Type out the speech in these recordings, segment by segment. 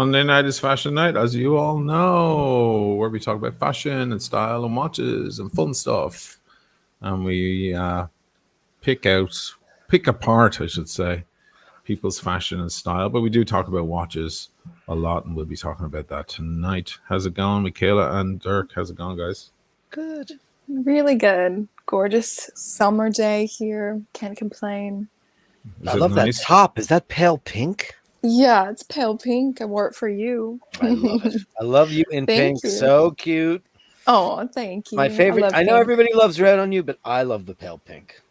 Monday night is fashion night, as you all know, where we talk about fashion and style and watches and fun stuff. And we pick apart, I should say, people's fashion and style. But we do talk about watches a lot, and we'll be talking about that tonight. How's it going, Michaela and Dirk? How's it going, guys? Good. Really good. Gorgeous summer day here. Can't complain. I love that top. Is that pale pink? Yeah, it's pale pink. I wore it for you. I love it. I love you in pink. You. So cute. Oh, thank you. My favorite. I know everybody loves red on you, but I love the pale pink.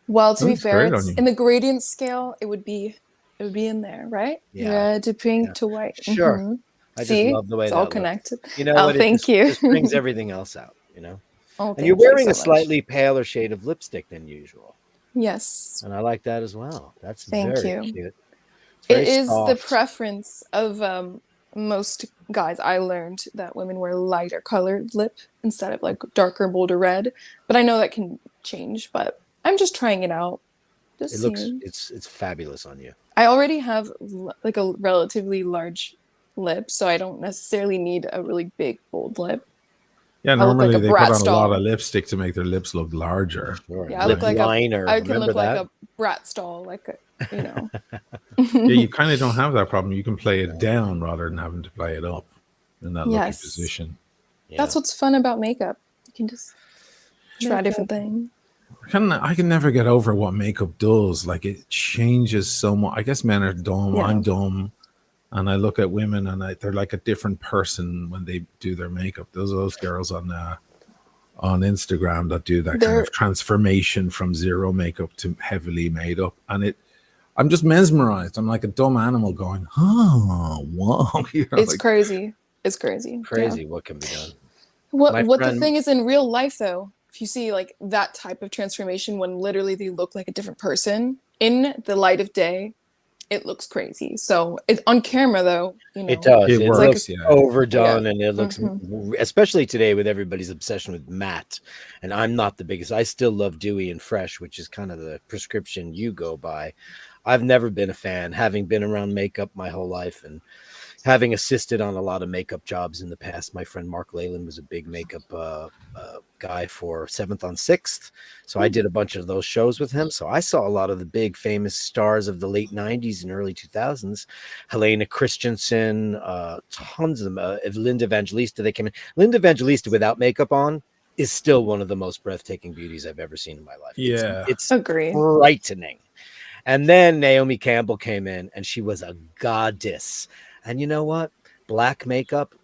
Well, to be fair, it's in the gradient scale, it would be in there, right? Yeah. Red to pink to white. Sure. Mm-hmm. I See? just love the way it's that all looks. connected. You know what? Thank you. It just brings everything else out, you know? Oh, and you're wearing a slightly paler shade of lipstick than usual. Yes. And I like that as well. That's very cute. It is the preference of most guys. I learned that women wear lighter colored lip instead of like darker, bolder red. But I know that can change, but I'm just trying it out. It's fabulous on you. I already have like a relatively large lip, so I don't necessarily need a really big, bold lip. Yeah, normally they put on a lot of lipstick to make their lips look larger. Sure. Yeah, I look like liner. I can look like a brat stall, you know. Yeah, you kind of don't have that problem. You can play it down rather than having to play it up in that lucky position. Yeah. That's what's fun about makeup. You can just try different things. I can never get over what makeup does. Like, it changes so much. I guess men are dumb. Yeah. I'm dumb. And I look at women and they're like a different person when they do their makeup. Those girls on Instagram that do that kind of transformation from zero makeup to heavily made up. And I'm just mesmerized. I'm like a dumb animal going, oh, whoa. You know, it's crazy. It's crazy. Crazy what can be done. What the thing is in real life, though, if you see like that type of transformation when literally they look like a different person in the light of day, it looks crazy. So on camera, though, you know, it does. It looks overdone, and it looks, especially today with everybody's obsession with matte. And I'm not the biggest. I still love dewy and fresh, which is kind of the prescription you go by. I've never been a fan, having been around makeup my whole life and having assisted on a lot of makeup jobs in the past. My friend Mark Leyland was a big makeup guy for 7th on 6th. So I did a bunch of those shows with him. So I saw a lot of the big famous stars of the late 90s and early 2000s. Helena Christensen, tons of them. Linda Evangelista, they came in. Linda Evangelista without makeup on is still one of the most breathtaking beauties I've ever seen in my life. Yeah. It's frightening. And then Naomi Campbell came in and she was a goddess. And you know what? Black makeup,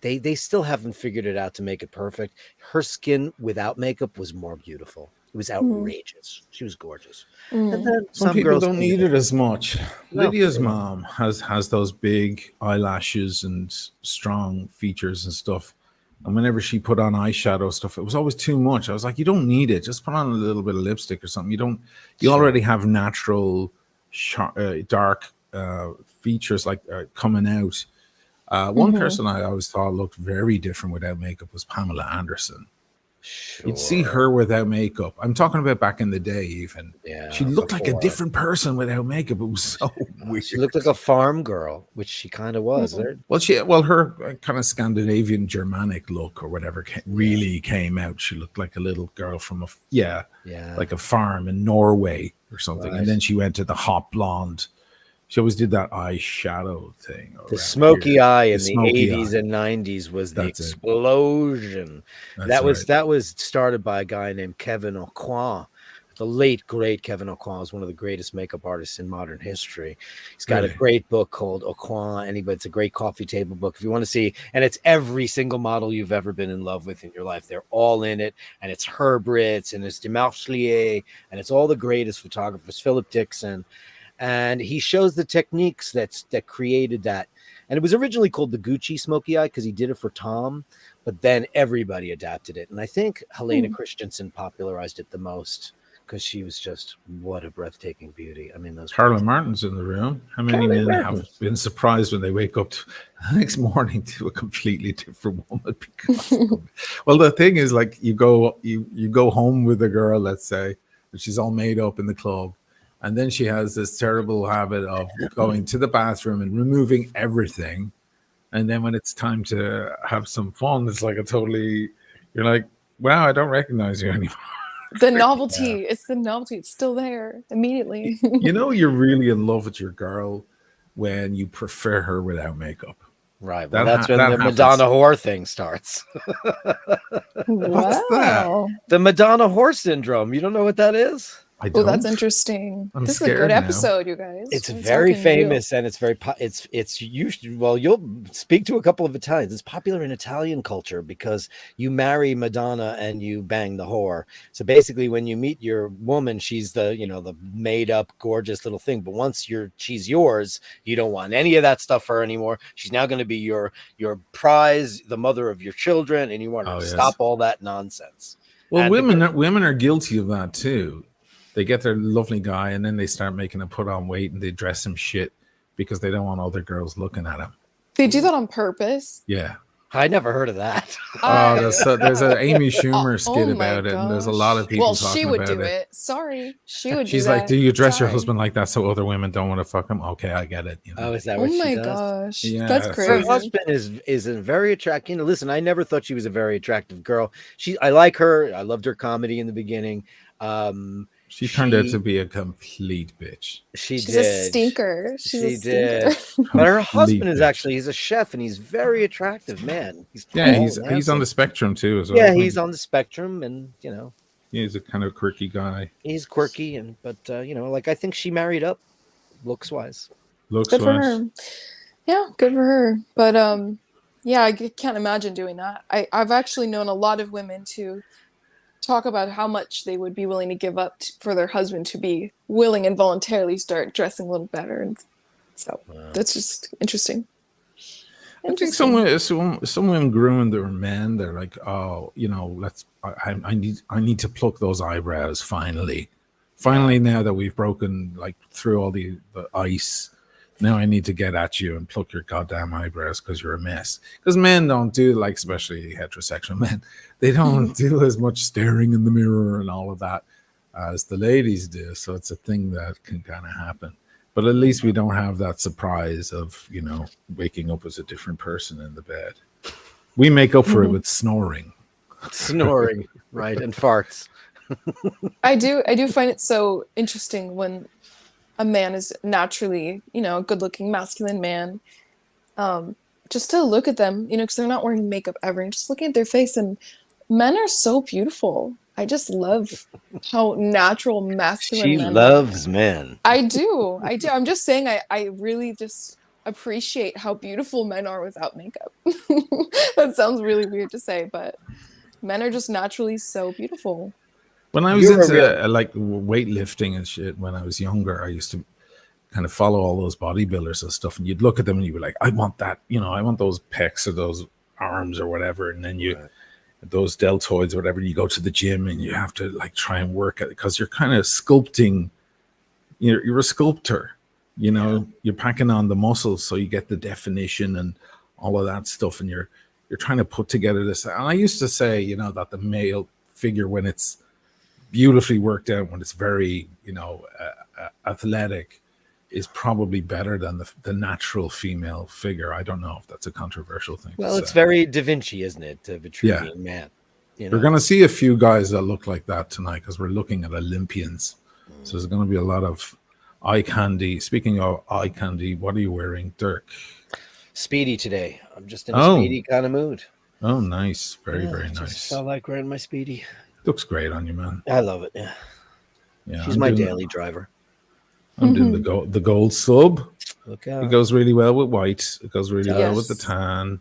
they still haven't figured it out to make it perfect. Her skin without makeup was more beautiful. It was outrageous. She was gorgeous. And then some people don't need it as much. No, Lydia's mom has those big eyelashes and strong features and stuff. And whenever she put on eyeshadow stuff, it was always too much. I was like, you don't need it. Just put on a little bit of lipstick or something. You already have natural dark features like coming out. One person I always thought looked very different without makeup was Pamela Anderson. Sure. You'd see her without makeup. I'm talking about back in the day even. Yeah, she looked like a different person without makeup. It was so weird. She looked like a farm girl, which she kind of was. Well, her kind of Scandinavian Germanic look or whatever really came out. She looked like a little girl from like a farm in Norway or something. Right. And then she went to the hot blonde. She always did that eyeshadow thing. The smoky eye in the 80s and 90s was the explosion. That was started by a guy named Kevin Aucoin. The late, great Kevin Aucoin is one of the greatest makeup artists in modern history. He's got a great book called Aucoin. It's a great coffee table book if you want to see. And it's every single model you've ever been in love with in your life. They're all in it. And it's Herb Ritts and it's Demarchelier and it's all the greatest photographers, Philip Dixon. And he shows the techniques that created that. And it was originally called the Gucci smoky eye because he did it for Tom, but then everybody adapted it. And I think Helena Christensen popularized it the most because she was just, what a breathtaking beauty. I mean, those Carla Martin's in the room. How many men have been surprised when they wake up the next morning to a completely different woman? Because, well, the thing is, like, you go home with a girl, let's say, and she's all made up in the club. And then she has this terrible habit of going to the bathroom and removing everything. And then when it's time to have some fun, it's like you're like, wow, I don't recognize you anymore. The novelty, it's the novelty. It's still there immediately. You're really in love with your girl when you prefer her without makeup. Right. Well, that's when the Madonna whore thing starts. What's that? The Madonna whore syndrome. You don't know what that is? Oh, that's interesting. This is a good episode, you guys. It's very famous, and it's very it's usually, well, you'll speak to a couple of Italians. It's popular in Italian culture because you marry Madonna and you bang the whore. So basically, when you meet your woman, she's the the made up gorgeous little thing. But once she's yours, you don't want any of that stuff for her anymore. She's now going to be your prize, the mother of your children, and you want to stop all that nonsense. Well, women are guilty of that too. They get their lovely guy and then they start making him put on weight and they dress him shit because they don't want other girls looking at him. They do that on purpose? Yeah. I never heard of that. There's an Amy Schumer skit about it, and there's a lot of people talking about it. Well, she would do it. Sorry. She would do She's like, do you dress your husband like that so other women don't want to fuck him? Okay, I get it. Oh, is that what she does? Oh my gosh. Yeah, that's crazy. Her husband is a very attractive. Listen, I never thought she was a very attractive girl. I like her. I loved her comedy in the beginning. She turned out to be a complete bitch. She's a stinker. She did. But her husband is he's a chef and he's very attractive man. He's on the spectrum too as well. Yeah, he's on the spectrum, and he's a kind of quirky guy. He's quirky, but I think she married up looks wise. Good for her. Yeah, good for her. But I can't imagine doing that. I've actually known a lot of women to talk about how much they would be willing to give up for their husband to be willing and voluntarily start dressing a little better, and so that's just interesting. I think some women grooming their men. They're like, oh, I need to pluck those eyebrows finally. Now that we've broken through all the ice, now I need to get at you and pluck your goddamn eyebrows because you're a mess. Because men don't do especially heterosexual men, they don't do as much staring in the mirror and all of that as the ladies do. So it's a thing that can kind of happen. But at least we don't have that surprise of, waking up as a different person in the bed. We make up for it with snoring. Snoring, right, and farts. I do find it so interesting when a man is naturally, a good-looking masculine man. Just to look at them, because they're not wearing makeup ever, and just looking at their face, and men are so beautiful. I just love how natural masculine men loves men. I do. I'm just saying I really just appreciate how beautiful men are without makeup. That sounds really weird to say, but men are just naturally so beautiful. When I was into weightlifting and shit when I was younger, I used to kind of follow all those bodybuilders and stuff, and you'd look at them and you'd be like, I want that, I want those pecs or those arms or whatever, and then those deltoids or whatever, you go to the gym and you have to try and work at it because you're kind of sculpting. You're a sculptor, you're packing on the muscles so you get the definition and all of that stuff, and you're trying to put together this. And I used to say, that the male figure, when it's beautifully worked out, when it's very athletic, is probably better than the natural female figure. I don't know if that's a controversial thing. Well, it's very Da Vinci, isn't it? The Vitruvian man. We're going to see a few guys that look like that tonight because we're looking at Olympians. So there's going to be a lot of eye candy. Speaking of eye candy, what are you wearing, Dirk? Speedy today. I'm just in a speedy kind of mood. Oh, nice. Very nice. Just felt like wearing my Speedy. Looks great on you, man. I love it. Yeah. She's my daily driver. I'm doing the gold sub. Look out. It goes really well with white. It goes really well with the tan.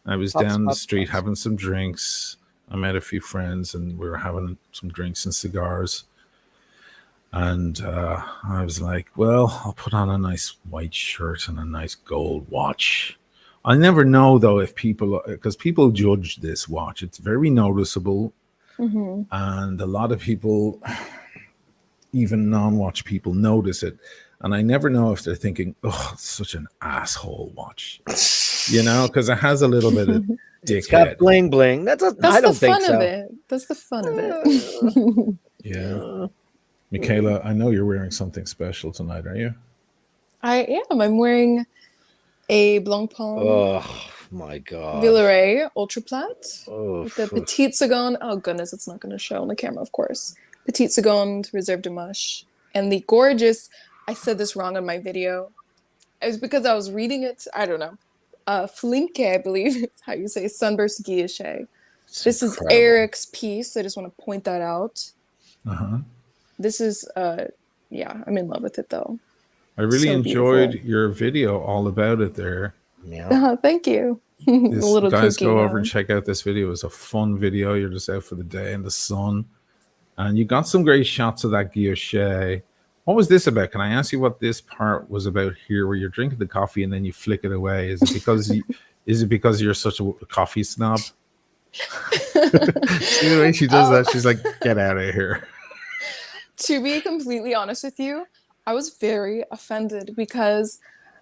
I was down the street having some drinks. I met a few friends and we were having some drinks and cigars. And I was like, well, I'll put on a nice white shirt and a nice gold watch. I never know, though, if because people judge this watch. It's very noticeable. Mm-hmm. And a lot of people, even non-watch people, notice it. And I never know if they're thinking, oh, it's such an asshole watch. Because it has a little bit of dickhead. It's got bling bling. I don't think so. That's the fun of it. Yeah. Michaela, I know you're wearing something special tonight, are you? I am. I'm wearing a Blancpain Oh my God. Villeray Ultra Plat Oh, with the Petite Seconde. Oh goodness, it's not going to show on the camera, of course. Petite Seconde Reserve de Mush. And the gorgeous, I said this wrong on my video. It was because I was reading it. I don't know. Flinke, I believe is how you say Sunburst Guilloche. This is Eric's piece. I just want to point that out. This is, yeah, I'm in love with it though. I really enjoyed your video all about it there. Yeah. Thank you. Guys, go over and check out this video. It's a fun video. You're just out for the day in the sun. And you got some great shots of that guilloche. What was this about? Can I ask you what this part was about here, where you're drinking the coffee and then you flick it away? Is it because you're such a coffee snob? See the way she does that? She's like, get out of here. To be completely honest with you, I was very offended because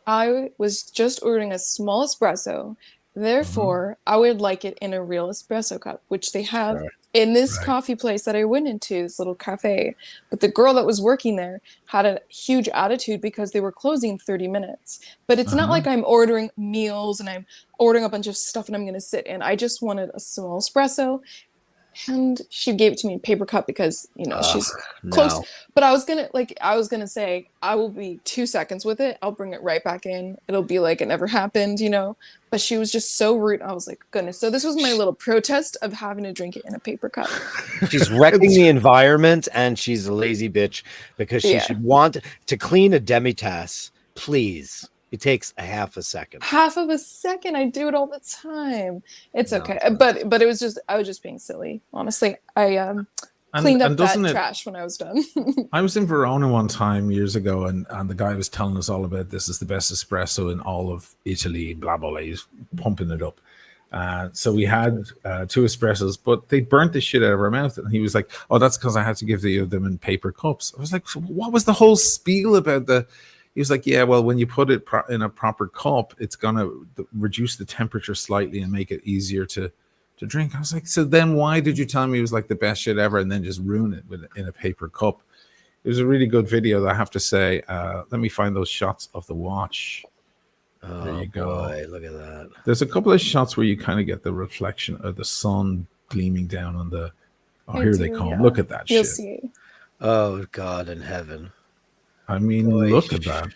I was just ordering a small espresso. Therefore, I would like it in a real espresso cup, which they have in this coffee place that I went into, this little cafe. But the girl that was working there had a huge attitude because they were closing in 30 minutes. But it's not like I'm ordering meals and I'm ordering a bunch of stuff and I'm going to sit in. I just wanted a small espresso. And she gave it to me in paper cup because, you know, she's close. No. But I was gonna say, I will be 2 seconds with it. I'll bring it right back in. It'll be like it never happened, you know. But she was just so rude. I was like, goodness. So this was my little protest of having to drink it in a paper cup. She's wrecking the environment, and she's a lazy bitch because she should want to clean a demi-tasse, please. It takes a half a second. Half of a second. I do it all the time. It's okay. But it was just, I was just being silly. Honestly, I cleaned up that trash when I was done. I was in Verona one time years ago, and the guy was telling us all about this is the best espresso in all of Italy, blah, blah, blah. He's pumping it up. So we had 2 espressos, but they burnt the shit out of our mouth. And he was like, oh, that's because I had to give them in paper cups. I was like, so what was the whole spiel about the... He was like, yeah, well, when you put it in a proper cup, it's going to reduce the temperature slightly and make it easier to drink. I was like, so then why did you tell me it was like the best shit ever and then just ruin it in a paper cup? It was a really good video, I have to say. Let me find those shots of the watch. There you go. Boy, look at that. There's a couple of shots where you kind of get the reflection of the sun gleaming down on the... Oh, here they come. Yeah. Look at that shit. See. Oh, God in heaven. I mean, look at that.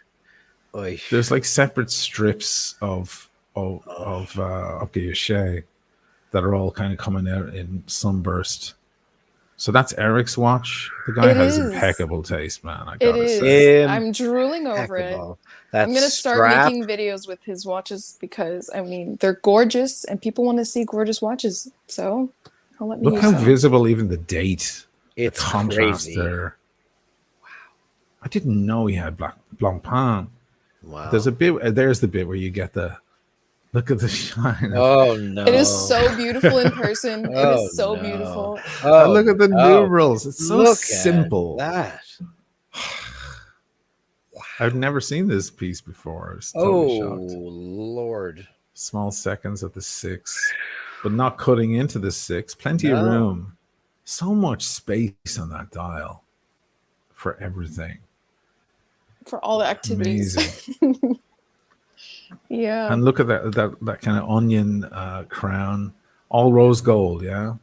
There's like separate strips of guilloche that are all kind of coming out in sunburst. So that's Eric's watch. The guy has impeccable taste, man. I gotta say. I'm drooling over it. I'm gonna start making videos with his watches because I mean they're gorgeous and people want to see gorgeous watches. So I'll let me look how visible even the date. It's the contrast crazy. There. I didn't know he had Blancpain. Wow. There's a bit. There's the bit where you get the look at the shine. Oh no! It is so beautiful in person. It is so beautiful. Oh, look at the numerals. It's so simple. That. I've never seen this piece before. I was totally shocked. Lord! Small seconds at the 6, but not cutting into the 6. Plenty of room. So much space on that dial for everything. For all the activities. Amazing. Yeah. And look at that kind of onion crown, all rose gold. Yeah.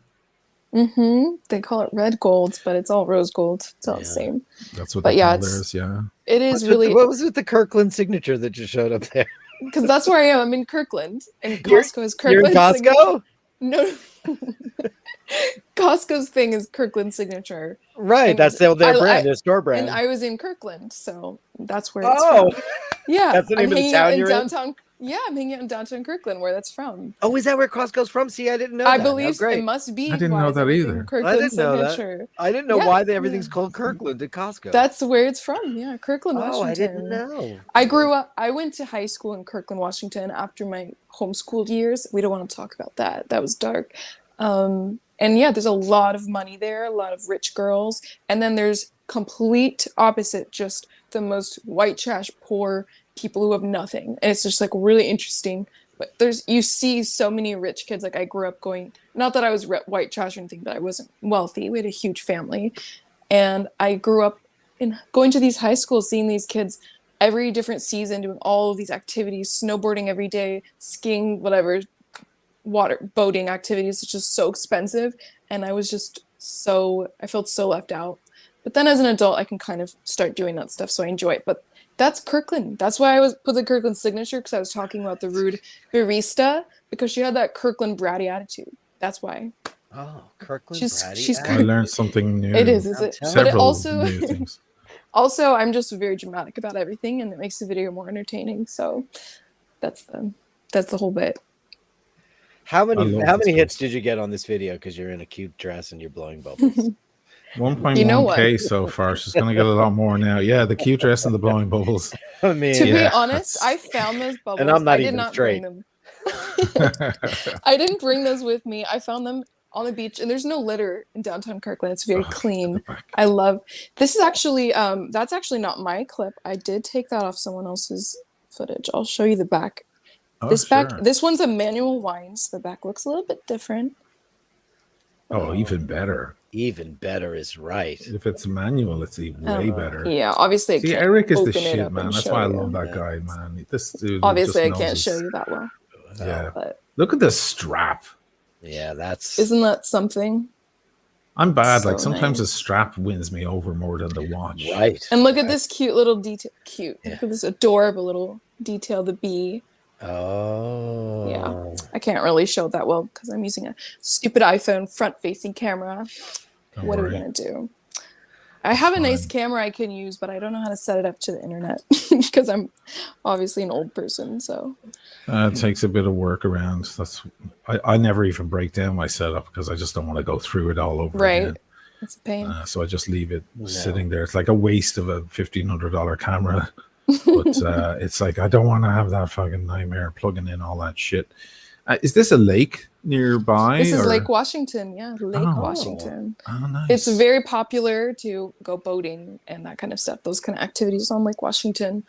They call it red gold, but it's all rose gold. It's all the same. That's what they call theirs. Yeah. It is really. What was with the Kirkland signature that just showed up there? Because that's where I am. I'm in Kirkland, and Costco is Kirkland. You're in Costco? No. Costco's thing is Kirkland signature. Right, that's their brand, their store brand. And I was in Kirkland, so that's where it's from. Yeah, that's the name of the town you're downtown. Yeah, I'm hanging out in downtown Kirkland, where that's from. Oh, is that where Costco's from? See, I didn't know. I believe it must be. I didn't know that either. I didn't know that. I didn't know why everything's called Kirkland at Costco. That's where it's from. Yeah, Kirkland, Washington. I didn't know. I grew up. I went to high school in Kirkland, Washington. After my homeschooled years, we don't want to talk about that. That was dark. And yeah, there's a lot of money there, a lot of rich girls. And then there's complete opposite, just the most white trash, poor people who have nothing. And it's just like really interesting. But you see so many rich kids. Like I grew up going, not that I was white trash or anything, but I wasn't wealthy. We had a huge family. And I grew up in going to these high schools, seeing these kids every different season doing all of these activities, snowboarding every day, skiing, whatever, water boating activities. It's just so expensive. And I was just I felt so left out. But then as an adult, I can kind of start doing that stuff, so I enjoy it. But that's Kirkland. That's why I put the Kirkland signature, because I was talking about the rude barista, because she had that Kirkland bratty attitude. That's why. Oh, Kirkland bratty. I learned something new. It is it? Several but it also, new things. Also, I'm just very dramatic about everything, and it makes the video more entertaining. So that's the whole bit. How many hits did you get on this video? Because you're in a cute dress and you're blowing bubbles. 1.1K so far. She's gonna get a lot more now. Yeah, the cute dress and the blowing bubbles. I mean, to be honest, I found those bubbles, and I'm not I even did not straight. bring them. I didn't bring those with me. I found them on the beach, and there's no litter in downtown Kirkland. It's very clean. I love. This is actually that's actually not my clip. I did take that off someone else's footage. I'll show you the back. This one's a manual wind, so the back looks a little bit different. Oh, even better. Even better is right. If it's manual, it's even way better. Yeah, obviously. See, Eric is the shit, man. That's why I love that guy, man. This dude. Obviously, I can't show you that well. Yeah. But look at this strap. Yeah, Isn't that something? I'm bad. So like sometimes the strap wins me over more than the watch. Right. And look at this cute little detail. Cute. Yeah. Look at this adorable little detail. The bee. Oh. Yeah. I can't really show that well because I'm using a stupid iPhone front-facing camera. What are we gonna do? I have a nice camera I can use, but I don't know how to set it up to the internet because I'm obviously an old person. So it takes a bit of work around. I never even break down my setup because I just don't want to go through it all over again. It's a pain. So I just leave it sitting there. It's like a waste of a $1,500 camera. But it's like I don't want to have that fucking nightmare plugging in all that shit. Is this a lake nearby? This is Lake Washington. Yeah, Lake Washington. Oh, nice. It's very popular to go boating and that kind of stuff. Those kind of activities on Lake Washington,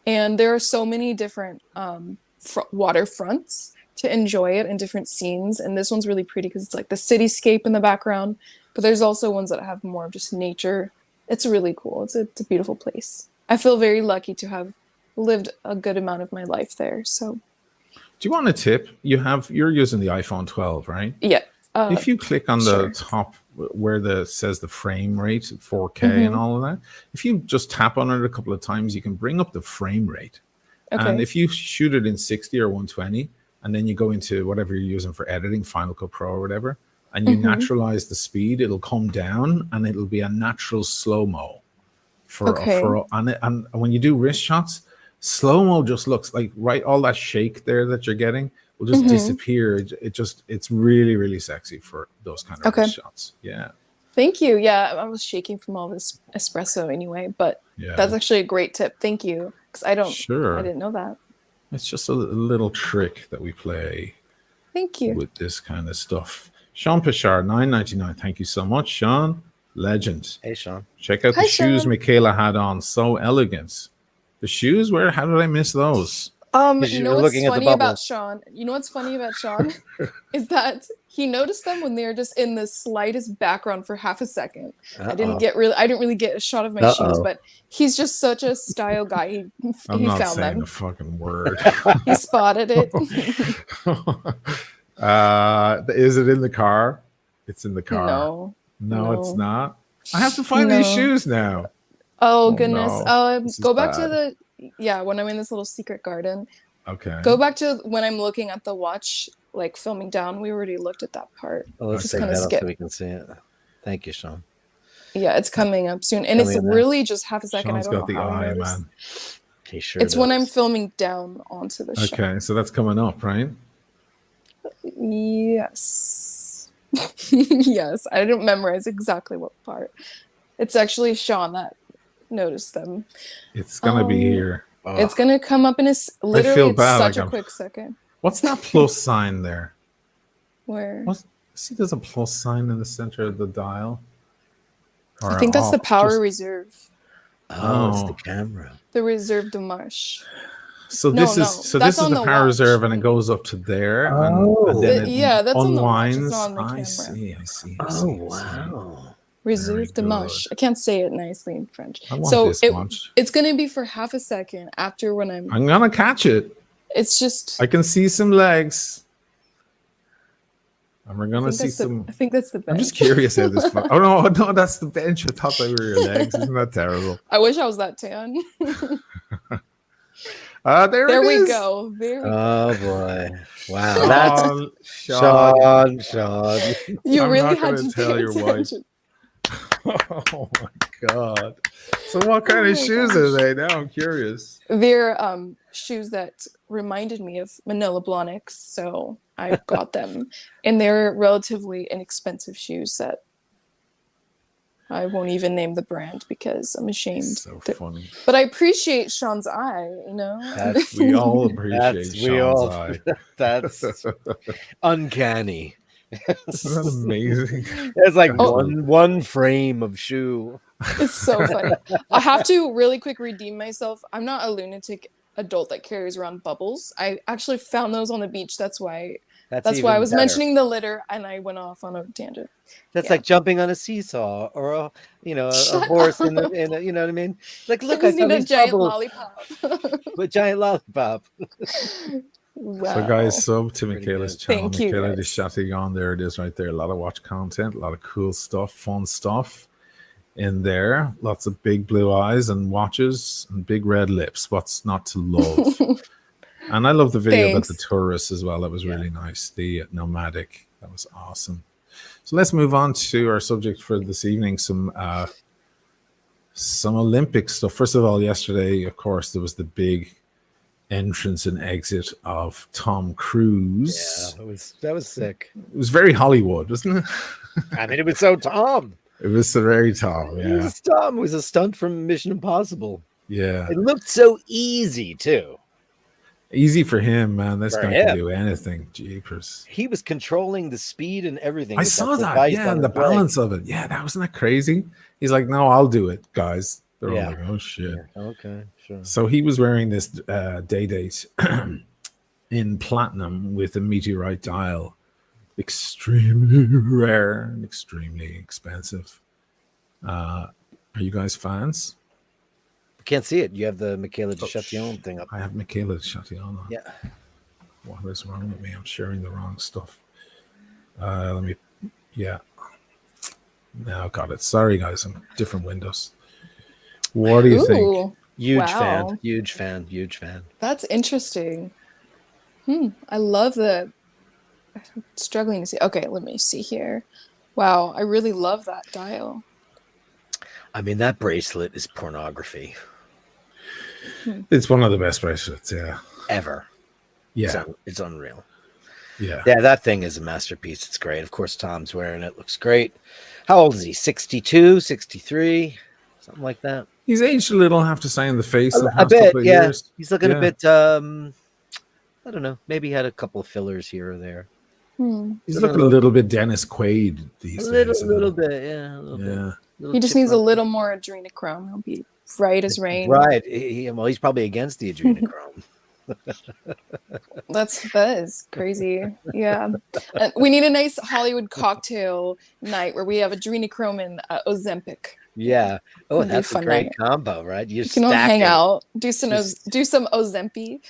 and there are so many different waterfronts to enjoy it and different scenes. And this one's really pretty because it's like the cityscape in the background. But there's also ones that have more of just nature. It's really cool. It's a beautiful place. I feel very lucky to have lived a good amount of my life there. So, do you want a tip? You're using the iPhone 12, right? Yeah. If you click on the top where says the frame rate, 4K and all of that, if you just tap on it a couple of times, you can bring up the frame rate. Okay. And if you shoot it in 60 or 120, and then you go into whatever you're using for editing, Final Cut Pro or whatever, and you naturalize the speed, it'll come down and it'll be a natural slow-mo. And when you do wrist shots, slow-mo just looks like all that shake there that you're getting will just disappear. It's really, really sexy for those kind of wrist shots. Yeah. Thank you. Yeah, I was shaking from all this espresso anyway, but that's actually a great tip. Thank you. Because I didn't know that. It's just a little trick that we play. Thank you. With this kind of stuff. Sean Pishar, $9.99. Thank you so much, Sean. Legend. Hey, Sean. Check out the shoes Michaela had on. So elegant. The shoes? How did I miss those? You know what's funny about Sean? You know what's funny about Sean is that he noticed them when they were just in the slightest background for half a second. I didn't really get a shot of my shoes, but he's just such a style guy. He I'm not found saying them. a fucking word. He spotted it. Is it in the car? It's in the car. No, it's not. I have to find these shoes now. Oh goodness. Go back to when I'm in this little secret garden. Okay. Go back to when I'm looking at the watch, like filming down. We already looked at that part. Well, let's take that up so we can see it. Thank you, Sean. Yeah, it's coming up soon. And it's really just half a second. Sean's got the eye, man. He sure it's when I'm filming down onto the shot. Okay, so that's coming up, right? Yes. Yes. I didn't memorize exactly what part. It's actually Sean that noticed them. It's gonna be here. It's gonna come up in literally such a quick second. What's that plus sign there? Where? See, there's a plus sign in the center of the dial. I think that's the power reserve. Oh, it's the camera. The reserve de marche. So this is the power reserve, and it goes up to there. And then it that's unwinds. on the watch. It's on the camera. Oh, wow. Reserve de Mush. I can't say it nicely in French. I want this watch. It's going to be for half a second after when I'm going to catch it. It's just... I can see some legs. And we're going to see some... I think that's the bench. I'm just curious how this... Oh, no, that's the bench. I thought they were your legs. Isn't that terrible? I wish I was that tan. There we go. There we go. Oh, boy. Wow. That's Sean. You I'm really not had to tell your wife. Oh, my God. So what kind of shoes are they? Now I'm curious. They're shoes that reminded me of Manila Blahniks, so I got them. And they're relatively inexpensive shoes that I won't even name the brand because I'm ashamed. So funny. But I appreciate Sean's eye, We all appreciate Sean's eye. That's uncanny. Isn't that amazing? It's like one frame of shoe. It's so funny. I have to really quick redeem myself. I'm not a lunatic adult that carries around bubbles. I actually found those on the beach. That's why I was mentioning the litter and I went off on a tangent. That's like jumping on a seesaw or a horse in a, you know what I mean? Like, look, I need a giant lollipop. But giant lollipop. Wow. So guys, sub to Michaela's channel. Thank you, Michaela de Chatillon. There it is right there. A lot of watch content, a lot of cool stuff, fun stuff in there. Lots of big blue eyes and watches and big red lips. What's not to love? And I love the video about the tourists as well. That was really nice. The nomadic. That was awesome. So let's move on to our subject for this evening. Some Olympic stuff. First of all, yesterday, of course, there was the big entrance and exit of Tom Cruise. Yeah, that was sick. It was very Hollywood, wasn't it? I mean, it was so Tom. It was so very Tom. Yeah, it was Tom. It was a stunt from Mission Impossible. Yeah, it looked so easy too. Easy for him, man. This guy can do anything. Jeepers. He was controlling the speed and everything. I saw that. Yeah, and the balance of it. Yeah, that wasn't that crazy. He's like, no, I'll do it, guys. They're all like, oh shit. Yeah. Okay, sure. So he was wearing this day date in platinum with a meteorite dial. Extremely rare and extremely expensive. Are you guys fans? Can't see it. You have the Michaela de Chatillon thing up. I have Michaela de Chatillon on. Yeah. What is wrong with me? I'm sharing the wrong stuff. Yeah. Now got it. Sorry, guys. I'm different windows. What do you think? Huge fan. That's interesting. I love the... I'm struggling to see. Okay, let me see here. Wow, I really love that dial. I mean, that bracelet is pornography. It's one of the best bracelets, ever. Yeah. It's unreal. Yeah. Yeah, that thing is a masterpiece. It's great. Of course, Tom's wearing it. Looks great. How old is he? 62, 63? Something like that. He's aged a little, I have to say, in the face. A bit, yeah. Years. He's looking a bit, I don't know. Maybe he had a couple of fillers here or there. He's looking a little bit Dennis Quaid these days. A little bit, yeah. A little bit. He just needs a little more adrenochrome. He'll be bright as rain. Right. He's probably against the adrenochrome. That is crazy. Yeah. We need a nice Hollywood cocktail night where we have adrenochrome and Ozempic. Yeah. Oh, that's a great combo, right? You can all hang out, do some Ozempi.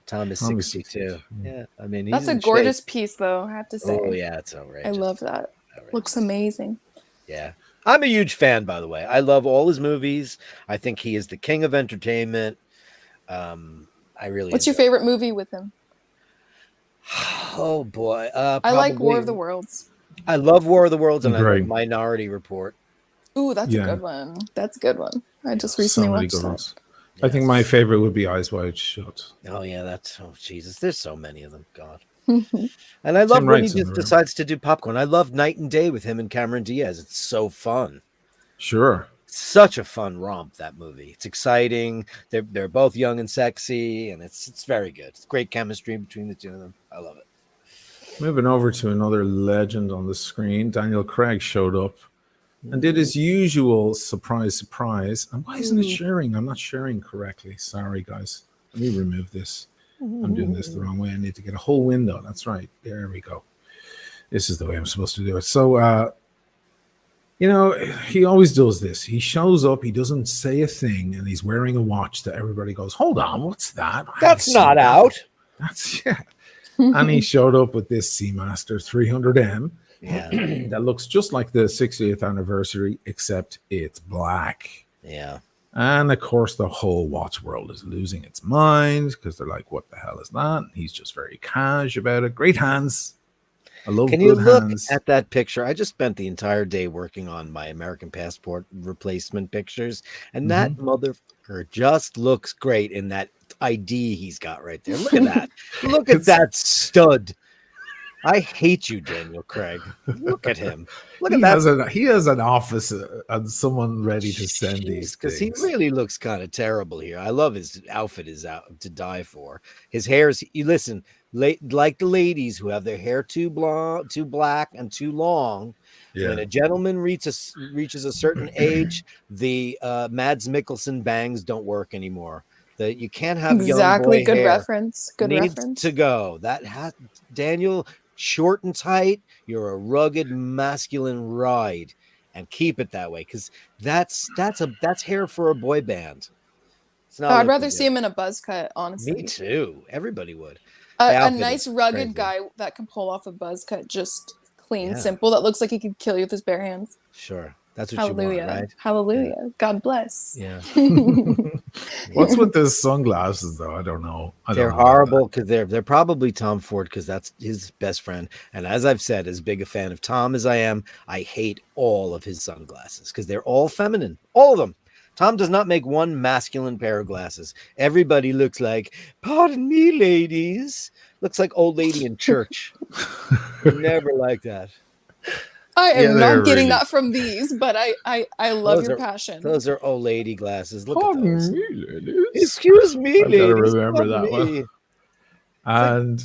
Tom is 62. Yeah, I mean, that's a gorgeous piece, though. I have to say. Oh yeah, it's outrageous. I love that. Looks amazing. Yeah, I'm a huge fan. By the way, I love all his movies. I think he is the king of entertainment. I really. What's your favorite movie with him? Oh boy, I like War of the Worlds. I love War of the Worlds, and I like Minority Report. Ooh, that's a good one. That's a good one. I just recently watched that. I think my favorite would be Eyes Wide Shut. Oh yeah, Jesus. There's so many of them. God. And I love when he just decides to do popcorn. I love Night and Day with him and Cameron Diaz. It's so fun. Sure. Such a fun romp, that movie. It's exciting. They're both young and sexy, and it's very good. It's great chemistry between the two of them. I love it. Moving over to another legend on the screen, Daniel Craig showed up and did his usual surprise. And why isn't it sharing? I'm not sharing correctly. Sorry, guys. Let me remove this. I'm doing this the wrong way. I need to get a whole window. That's right. There we go. This is the way I'm supposed to do it. So You know, he always does this. He shows up, he doesn't say a thing, and he's wearing a watch that everybody goes, "Hold on, what's that? That's not out." That's yeah. And he showed up with this Seamaster 300M that looks just like the 60th anniversary, except it's black. Yeah. And of course, the whole watch world is losing its mind because they're like, "What the hell is that?" And he's just very cash about it. Great hands. I love Can you look hands. at that picture? I just spent the entire day working on my American passport replacement pictures, and that motherfucker just looks great in that ID he's got right there. Look at that. Look at that stud. I hate you, Daniel Craig. Look at him. Look at that. He has an office and someone ready to send these because he really looks kind of terrible here. I love his outfit is out to die for. His hair is. You listen, like the ladies who have their hair too blonde, too black, and too long. Yeah. When a gentleman reaches a certain age, the Mads Mikkelsen bangs don't work anymore. That you can't have exactly young boy good hair. reference. Good Needs reference to go. Daniel. Short and tight, you're a rugged masculine ride, and keep it that way because that's hair for a boy band. It's not I'd rather see him in a buzz cut, honestly. Me too. Everybody would. A nice rugged guy that can pull off a buzz cut, just clean, simple, that looks like he could kill you with his bare hands. Sure. That's what you want, right? Hallelujah. Yeah. God bless. Yeah. What's with those sunglasses, though? I don't know. They're horrible because they're probably Tom Ford because that's his best friend. And as I've said, as big a fan of Tom as I am, I hate all of his sunglasses because they're all feminine. All of them. Tom does not make one masculine pair of glasses. Everybody looks like, pardon me, ladies. Looks like old lady in church. Never like that. I am not getting that from these, but I love your passion. Those are old lady glasses. Look at those. Me, ladies. Excuse me, ladies. I gotta remember that one. And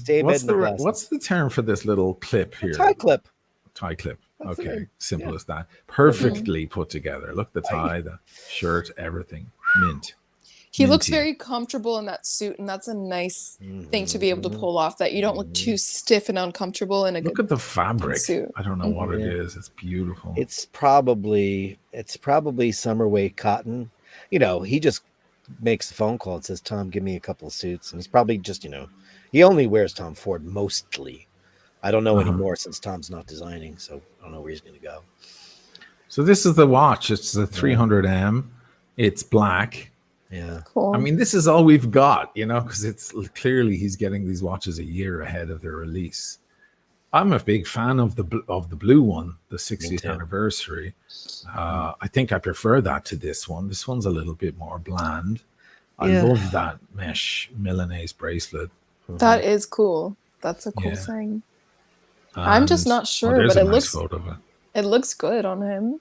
what's the term for this little clip here? Tie clip. Tie clip. Okay, simple as that. Perfectly put together. Look, the tie, the shirt, everything. Mint. He looks very comfortable in that suit, and that's a nice thing to be able to pull off, that you don't look too stiff and uncomfortable in a Look at the fabric suit. I don't know what it is. It's beautiful. It's probably summer weight cotton. You know, he just makes the phone call and says, "Tom, give me a couple of suits." And he's probably just, he only wears Tom Ford mostly. I don't know anymore since Tom's not designing, so I don't know where he's going to go. So this is the watch. It's the 300M. It's black. Yeah, cool. I mean, this is all we've got, because it's clearly he's getting these watches a year ahead of their release. I'm a big fan of the blue one, the 60th anniversary. I think I prefer that to this one. This one's a little bit more bland. I love that mesh Milanese bracelet. That is cool. That's a cool thing. I'm just not sure, but it looks good on him.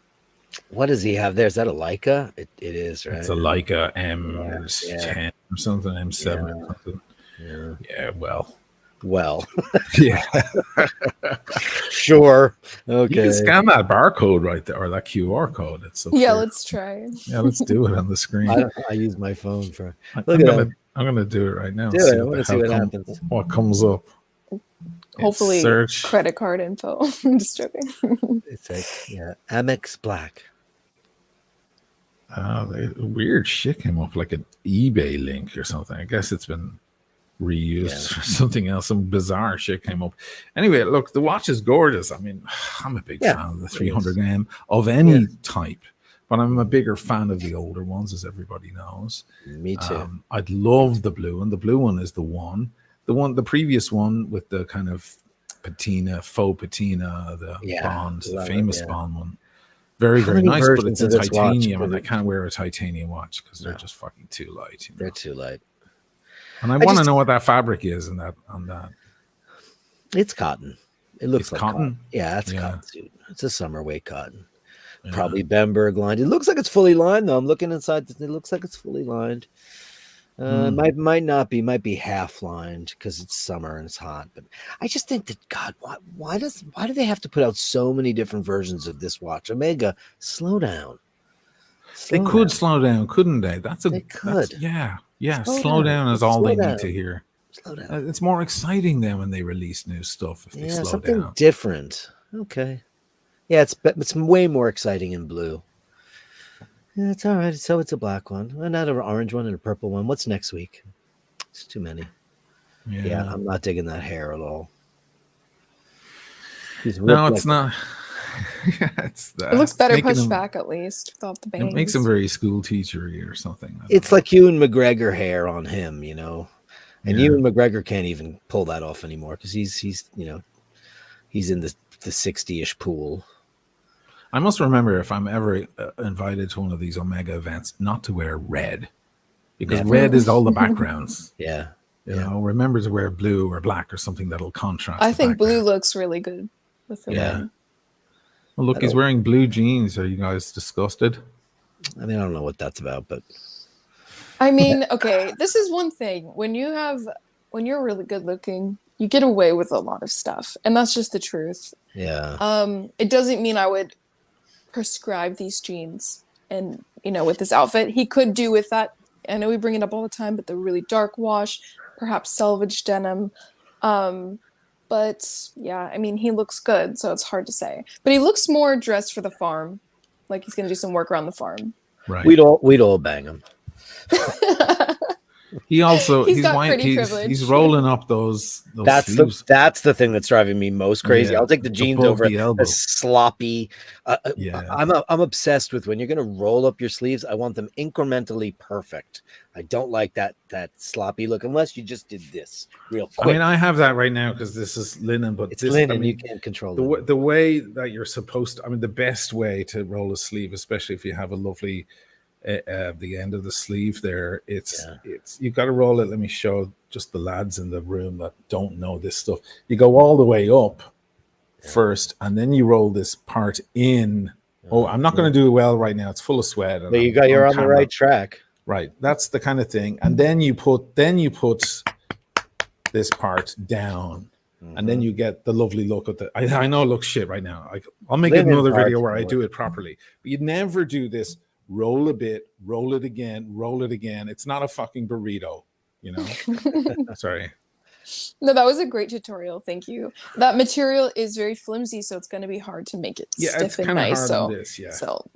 What does he have there? Is that a Leica? It is, right? It's a Leica M10 or something, M7 or something. Yeah, well. Yeah. Sure. Okay. You can scan that barcode right there, or that QR code. Let's try. Yeah, let's do it on the screen. I use my phone for. I'm gonna do it right now. I want to see what happens. What comes up? Hopefully, credit card info. I'm just joking. It's like, Amex Black. Weird shit came up, like an eBay link or something. I guess it's been reused for something else. Some bizarre shit came up. Anyway, look, the watch is gorgeous. I mean, I'm a big fan of the 300M of any type, but I'm a bigger fan of the older ones, as everybody knows. Me too. I'd love the blue one. The blue one is the one. The previous one with the kind of patina, faux patina, the Bond, the famous Bond one. Very, very nice, but it's in titanium, and I can't wear a titanium watch because they're just fucking too light. They're too light. And I want to know what that fabric is on that. It's cotton. It looks like cotton. Yeah, it's a cotton suit. It's a summer weight cotton. Yeah. Probably Bemberg lined. It looks like it's fully lined, though. I'm looking inside. It looks like it's fully lined. Might not be, might be half lined because it's summer and it's hot. But I just think that why do they have to put out so many different versions of this watch? Omega, slow down. They could slow down, couldn't they? They could. Slow down is all they need to hear. Slow down. It's more exciting then when they release new stuff. If they slow something down. different. Okay. Yeah, it's way more exciting in blue. Yeah, it's all right. So it's a black one, another orange one, and a purple one. What's next week? It's too many. Yeah, I'm not digging that hair at all. No, it's not. Yeah, it looks better pushed back at least without the bangs. It makes him very school teachery or something. It's like Ewan McGregor hair on him, you know. And Ewan McGregor can't even pull that off anymore because he's he's in the 60-ish pool. I must remember if I'm ever invited to one of these Omega events not to wear red, because red is all the backgrounds. Yeah. You know, remember to wear blue or black or something that'll contrast. I think blue looks really good with the red. Well, look, he's wearing blue jeans. Are you guys disgusted? I mean, I don't know what that's about, but I mean, okay, this is one thing. When you're really good looking, you get away with a lot of stuff, and that's just the truth. Yeah. It doesn't mean I would prescribe these jeans, and with this outfit, he could do with that. I know we bring it up all the time, but the really dark wash, perhaps selvage denim. But yeah, I mean, he looks good, so it's hard to say. But he looks more dressed for the farm, like he's gonna do some work around the farm. Right. We'd all bang him. He also he's rolling up those sleeves. That's the thing that's driving me most crazy. I'll take the jeans over the sloppy. I'm obsessed with when you're going to roll up your sleeves. I want them incrementally perfect. I don't like that sloppy look unless you just did this real quick. I mean, I have that right now because this is linen, but it's linen. I mean, you can't control the way that you're supposed to. I mean, the best way to roll a sleeve, especially if you have a lovely. The end of the sleeve there, it's you got to roll it. Let me show just the lads in the room that don't know this stuff. You go all the way up first, and then you roll this part in. Oh, I'm not going to do it well right now. It's full of sweat. But you're on the right track. Right, that's the kind of thing. And then you put this part down. And then you get the lovely look at the. I know it looks shit right now. I'll make another video where I do it properly. But you'd never do this. Roll a bit, roll it again, roll it again. It's not a fucking burrito, Sorry. No, that was a great tutorial. Thank you. That material is very flimsy, so it's going to be hard to make it stiff and nice. So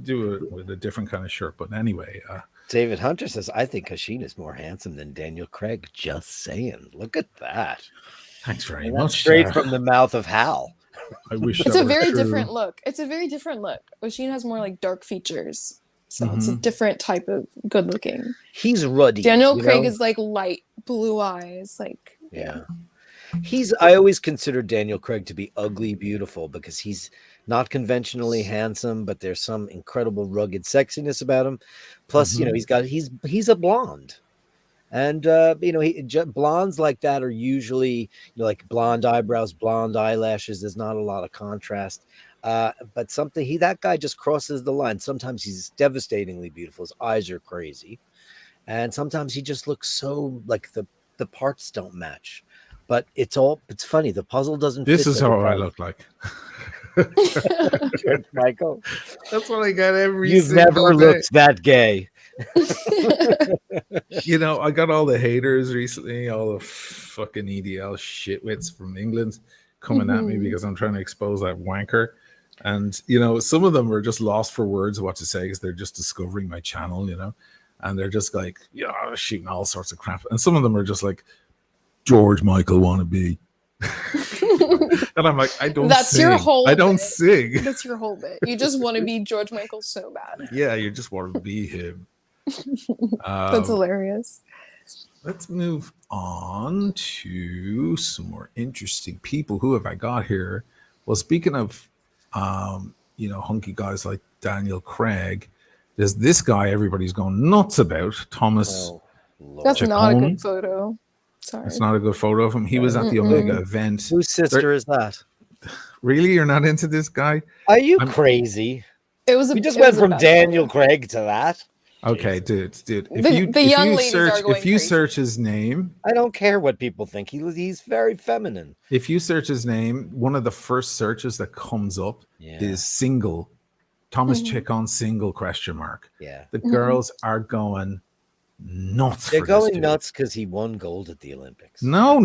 do it with a different kind of shirt. But anyway, David Hunter says, I think Kashin is more handsome than Daniel Craig. Just saying. Look at that. Thanks very much. Straight from the mouth of Hal. I wish it's a very different look. It's a very different look. Oshin has more like dark features. So it's a different type of good looking. He's ruddy. Daniel Craig is like light blue eyes. Like I always consider Daniel Craig to be ugly beautiful because he's not conventionally handsome, but there's some incredible rugged sexiness about him. Plus, he's a blonde. And blondes like that are usually like blonde eyebrows, blonde eyelashes. There's not a lot of contrast, but that guy just crosses the line. Sometimes he's devastatingly beautiful. His eyes are crazy, and sometimes he just looks so like the parts don't match. But it's funny. The puzzle doesn't. This is how I look like. Michael, that's what I got every. You've never looked that gay. I got all the haters recently, all the fucking EDL shitwits from England coming at me because I'm trying to expose that wanker. And some of them are just lost for words of what to say because they're just discovering my channel, and they're just like, shooting all sorts of crap. And some of them are just like, George Michael wannabe. And I'm like, I don't sing. I don't sing. That's your whole bit. You just want to be George Michael so bad. Yeah, you just want to be him. That's hilarious. Let's move on to some more interesting people. Who have I got here? Well, speaking of hunky guys like Daniel Craig, there's this guy everybody's going nuts about, Thomas. That's not a good photo. Sorry. It's not a good photo of him. He was at the Omega event. Whose sister is that? Really? You're not into this guy? Are you crazy? We just went from Daniel Craig to that. Okay, dude. If you search his name, I don't care what people think. He's very feminine. If you search his name, one of the first searches that comes up is single. Thomas Chick on single ? Yeah. The girls are going nuts. They're going nuts because he won gold at the Olympics. No.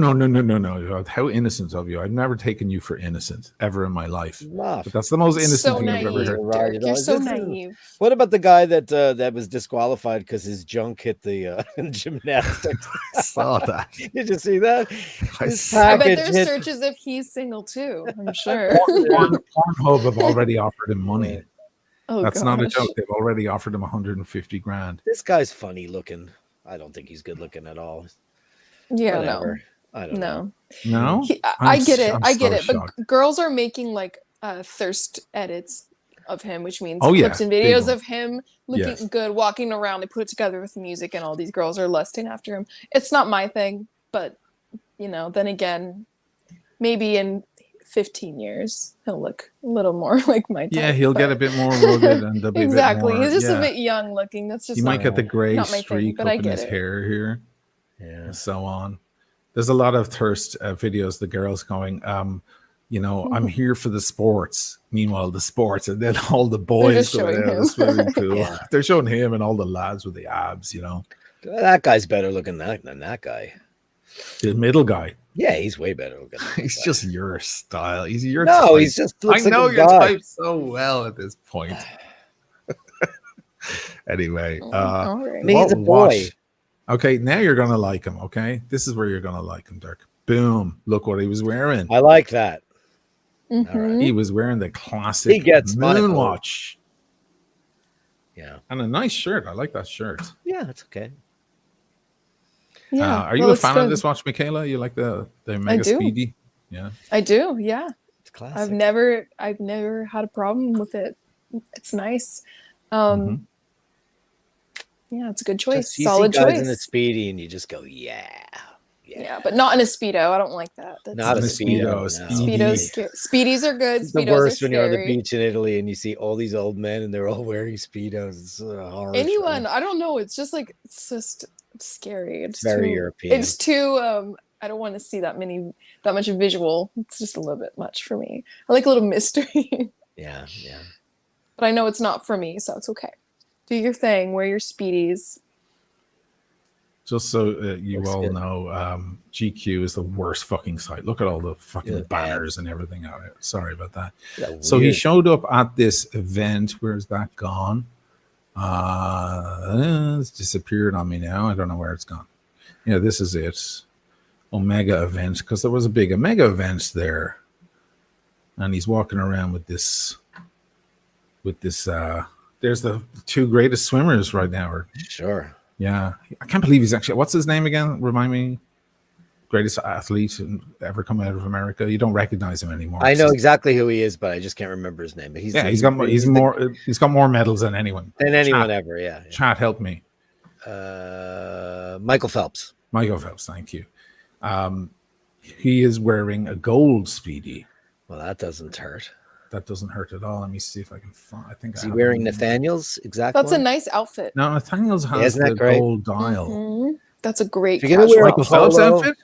How innocent of you. I've never taken you for innocent ever in my life. But that's the most innocent thing I've ever heard. Dirk, you're so naive. What about the guy that was disqualified because his junk hit the gymnastics? I saw that. Did you see that? I bet there's searches if he's single too. I'm sure. Pornhub have already offered him money. Oh, that's not a joke. They've already offered him 150 grand. This guy's funny looking. I don't think he's good looking at all. Yeah, whatever. I don't know. No, I get it. I get it. But girls are making like thirst edits of him, which means clips and videos of him looking good, walking around. They put it together with music, and all these girls are lusting after him. It's not my thing, but then again, maybe in 15 years he'll look a little more like my type. Yeah, he'll get a bit more rugged and they'll be exactly. A bit more, he's just a bit young looking. That's just he might get the gray streak thing, up in his hair here, and so on. There's a lot of thirst videos. The girls going, I'm here for the sports. Meanwhile, the sports, and then all the boys going out of the swimming pool. They're showing him and all the lads with the abs. That guy's better looking than that guy. The middle guy. Yeah, he's way better looking. He's just your style. He's your type. He's just. I know your type so well at this point. Anyway, he's a boy. Okay, now you're gonna like him. Okay, this is where you're gonna like him, Dirk. Boom! Look what he was wearing. I like that. Mm-hmm. All right. He was wearing the classic moon watch. Yeah, and a nice shirt. I like that shirt. Yeah, it's okay. Yeah. Are you a fan of this watch, Michaela? You like the Omega Speedy? Yeah, I do. Yeah, it's classic. I've never had a problem with it. It's nice. Yeah, it's a good choice. Solid choice. In a Speedy, and you just go, yeah, but not in a Speedo. I don't like that. That's not a Speedo. Speedies are good. It's the worst when you're on the beach in Italy and you see all these old men and they're all wearing Speedos. It's a horror. Anyone, I don't know. It's just scary. It's very European. It's too. I don't want to see that much visual. It's just a little bit much for me. I like a little mystery. Yeah. But I know it's not for me, so it's okay. Do your thing. Wear your Speedies. Just so you all know, GQ is the worst fucking site. Look at all the fucking banners and everything out there. Sorry about that. So he showed up at this event. Where's that gone? It's disappeared on me now. I don't know where it's gone. Yeah, this is it. Omega event, because there was a big Omega event there. And he's walking around with this there's the two greatest swimmers right now. Sure. Yeah. I can't believe he's actually, what's his name again? Remind me. Greatest athlete ever come out of America. You don't recognize him anymore. I know exactly who he is, but I just can't remember his name. But he's got more medals than anyone. Ever. Yeah. Chat, help me. Michael Phelps. Michael Phelps, thank you. He is wearing a gold Speedy. Well, that doesn't hurt. That doesn't hurt at all. Let me see if I can find. I think. Is he wearing Nathaniel's exact? That's a nice outfit. No, Nathaniel's has the gold dial. Mm-hmm. That's a great. If you're gonna wear Michael Phelps outfit,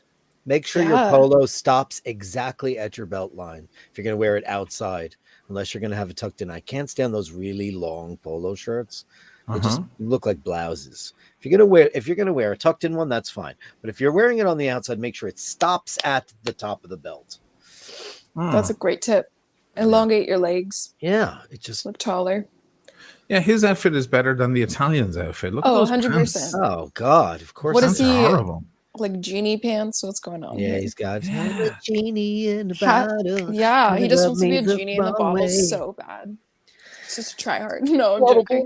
make sure your polo stops exactly at your belt line. If you're gonna wear it outside, unless you're gonna have it tucked in. I can't stand those really long polo shirts. They just look like blouses. If you're gonna wear a tucked in one, that's fine. But if you're wearing it on the outside, make sure it stops at the top of the belt. That's a great tip. Elongate your legs. Yeah, it just look taller. Yeah, his outfit is better than the Italian's outfit. Look at those 100%. Pants. Oh God, of course. What is he? Horrible. Like genie pants? What's going on? Yeah, he's got a genie in the bottle. Yeah, he just wants to be a genie in the bottle so bad. It's just try hard. No, I'm joking.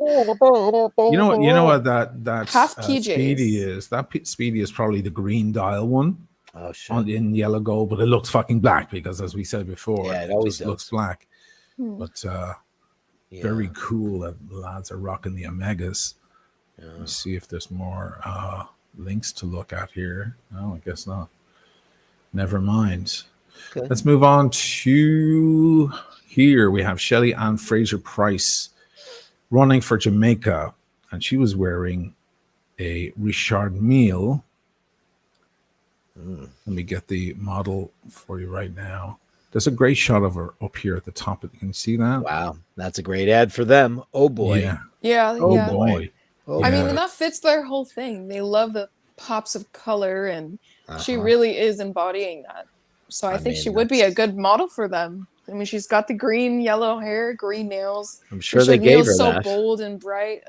You know what that half PJs. Speedy is? That Speedy is probably the green dial one. Oh, sure. In yellow gold, but it looks fucking black because, as we said before, it always looks black. But very cool that the lads are rocking the Omegas. Let me see if there's more links to look at here. No, I guess not. Never mind. Okay. Let's move on to here. We have Shelley Ann Fraser Price running for Jamaica, and she was wearing a Richard Mille. Let me get the model for you right now. There's a great shot of her up here at the top. Can you see that? Wow, that's a great ad for them. Oh boy. Yeah. Oh boy. I mean, and that fits their whole thing. They love the pops of color, and she really is embodying that. So I think she would be a good model for them. I mean, she's got the green, yellow hair, green nails. I'm sure they gave her so that. Bold and bright.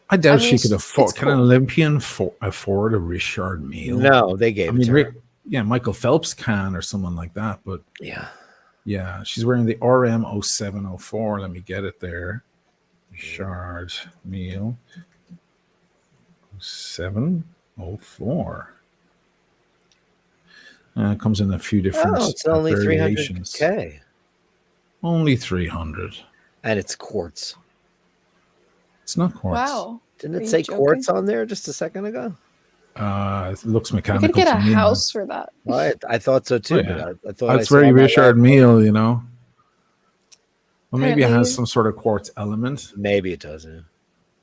I doubt she could afford. Can an Olympian afford a Richard Mille? No, they gave it to her. Michael Phelps can, or someone like that. But yeah, she's wearing the RM 0704. Let me get it there. Richard Mille 704. It comes in a few different. Oh, it's only 300K. Only 300. And it's quartz. It's not quartz. Wow. Didn't it say quartz on there just a second ago? It looks mechanical. You could get a house for that. Well, I thought so too. But I thought that's very Richard Mille, you know. Well, maybe it has some sort of quartz element. Maybe it does. Yeah.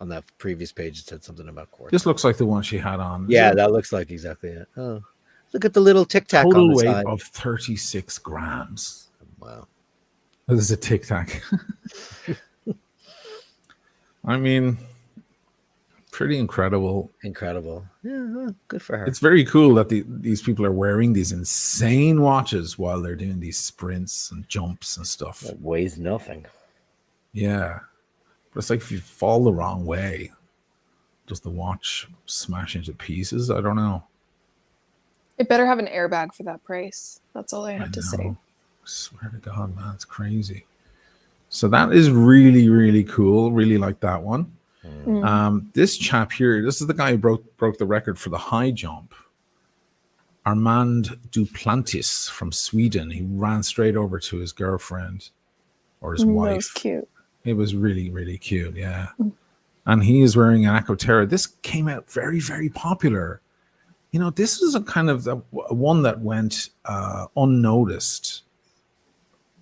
On that previous page, it said something about quartz. This looks like the one she had on. Yeah, that looks like exactly it. Oh, look at the little tic tac. Total weight of 36 grams. Wow. This is a tic tac. I mean, pretty incredible. Incredible. Yeah, good for her. It's very cool that these people are wearing these insane watches while they're doing these sprints and jumps and stuff. It weighs nothing. Yeah. But it's like if you fall the wrong way, does the watch smash into pieces? I don't know. It better have an airbag for that price. That's all I have to say. I swear to God, man, it's crazy. So that is really, really cool. Really like that one. This chap here, this is the guy who broke the record for the high jump. Armand Duplantis from Sweden. He ran straight over to his girlfriend or his wife. That was cute. It was really, really cute, yeah. And he is wearing an Aquaterra. This came out very, very popular. You know, this is a kind of one that went unnoticed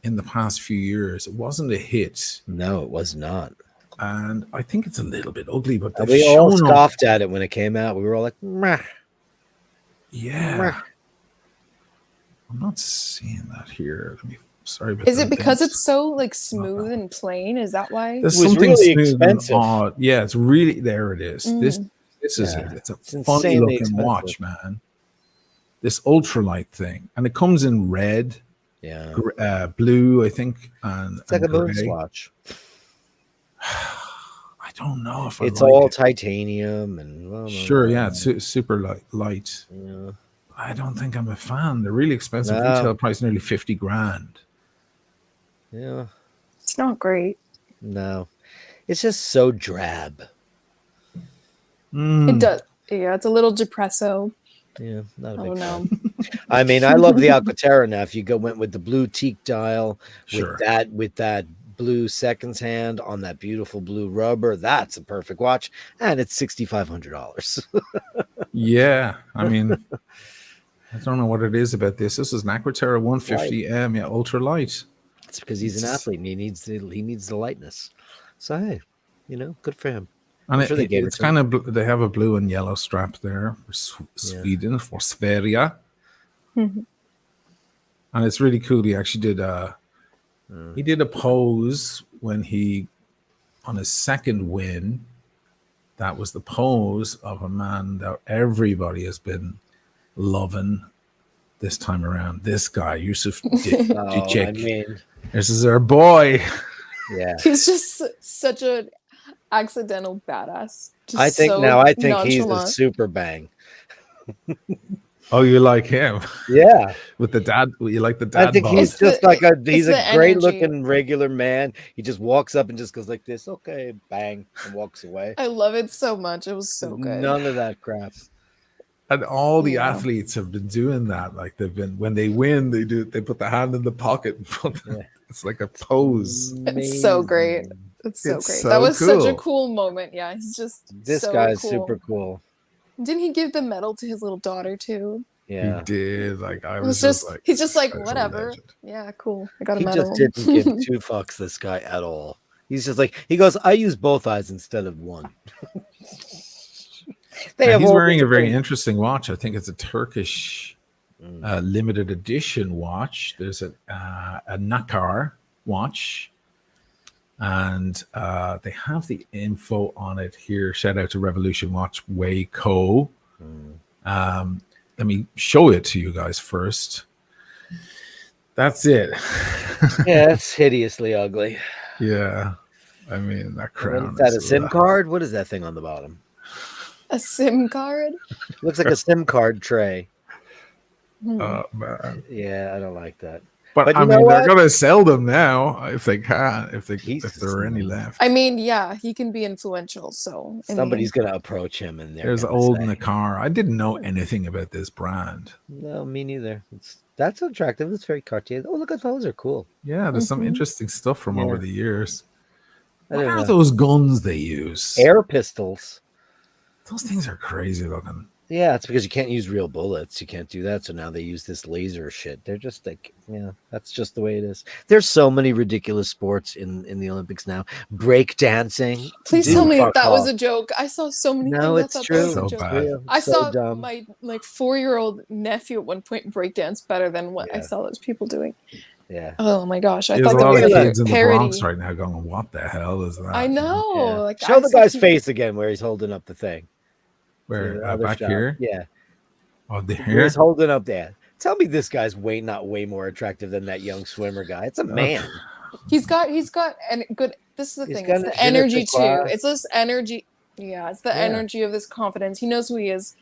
in the past few years. It wasn't a hit. No, it was not. And I think it's a little bit ugly, but we all scoffed at it when it came out. We were all like, meh. Yeah. Meh. I'm not seeing that here. Sorry about Is it because it's so like smooth and plain? Is that why? There's something really smooth expensive. And odd. Yeah, it's really there. It is. This is it. It's a funny looking watch, man. This ultralight thing, and it comes in red, blue, I think, and it's like a moon's watch. I don't know if it's all titanium and sure, yeah, it's super light. Yeah. I don't think I'm a fan. They're really expensive. Retail price nearly 50 grand. Yeah, it's not great. No, it's just so drab. It does. Yeah, it's a little depresso. Yeah, not a big fan. I mean, I love the Aquaterra now. If you went with the blue teak dial, with that blue seconds hand on that beautiful blue rubber, that's a perfect watch, and it's $6,500. Yeah, I mean, I don't know what it is about this. This is an Aquaterra 150M, ultra light. It's because he's an athlete and he needs the lightness. So hey, good for him. And it's kind of, they have a blue and yellow strap there for Sweden, for Sverige. And it's really cool. He actually did a pose when on his second win. That was the pose of a man that everybody has been loving this time around. This guy, Yusuf Dicek. I mean, this is our boy. Yeah. He's just such an accidental badass. I think he's the super bang. Oh, you like him? Yeah. With the dad, you like the dad? I think he's just he's a great looking regular man. He just walks up and just goes like this, okay, bang, and walks away. I love it so much. It was so good. None of that crap. And all the athletes have been doing that. Like when they win, they put the hand in the pocket. It's like a pose. It's so great. It's so great. So that was such a cool moment. Yeah, he's just this guy's super cool. Didn't he give the medal to his little daughter too? Yeah, he did. Like he's just like whatever. Yeah, cool. I got a medal. He just didn't give two fucks this guy at all. He's just like, he goes, I use both eyes instead of one. He's wearing a very interesting watch. I think it's a Turkish limited edition watch. There's a Nacar watch. and they have the info on it here. Shout out to Revolution Watch Wayco. Let me show it to you guys first. That's it. Yeah, it's hideously ugly. Yeah, I mean that crown. Is that a SIM card? What is that thing on the bottom? A SIM card? Looks like a SIM card tray. Oh man. Yeah, I don't like that. But I mean, they're gonna sell them now if they can, if there are any left. I mean, yeah, he can be influential, so somebody's gonna approach him, and there's old Nacar. I didn't know anything about this brand. No, me neither. That's attractive. It's very Cartier. Oh, look at those, are cool. Yeah, there's some interesting stuff from over the years. What are those guns they use? Air pistols. Those things are crazy looking. Yeah, it's because you can't use real bullets. You can't do that. So now they use this laser shit. They're just like, that's just the way it is. There's so many ridiculous sports in the Olympics now. Break dancing. Please tell me that was a joke. I saw so many things. No, it's true. So bad. I saw my 4-year-old nephew at one point breakdance better than what I saw those people doing. Yeah. Oh my gosh. I There's thought a lot of that kids was in a the parody. Bronx right now going, what the hell is that? I know. Yeah. Like, show the guy's face again where he's holding up the thing. Where back here? Yeah. Oh, there. He's holding up there. Tell me this guy's not way more attractive than that young swimmer guy. It's a man. He's got and good. This is the thing. It's the energy too. It's this energy. Yeah, it's the energy of this confidence. He knows who he is.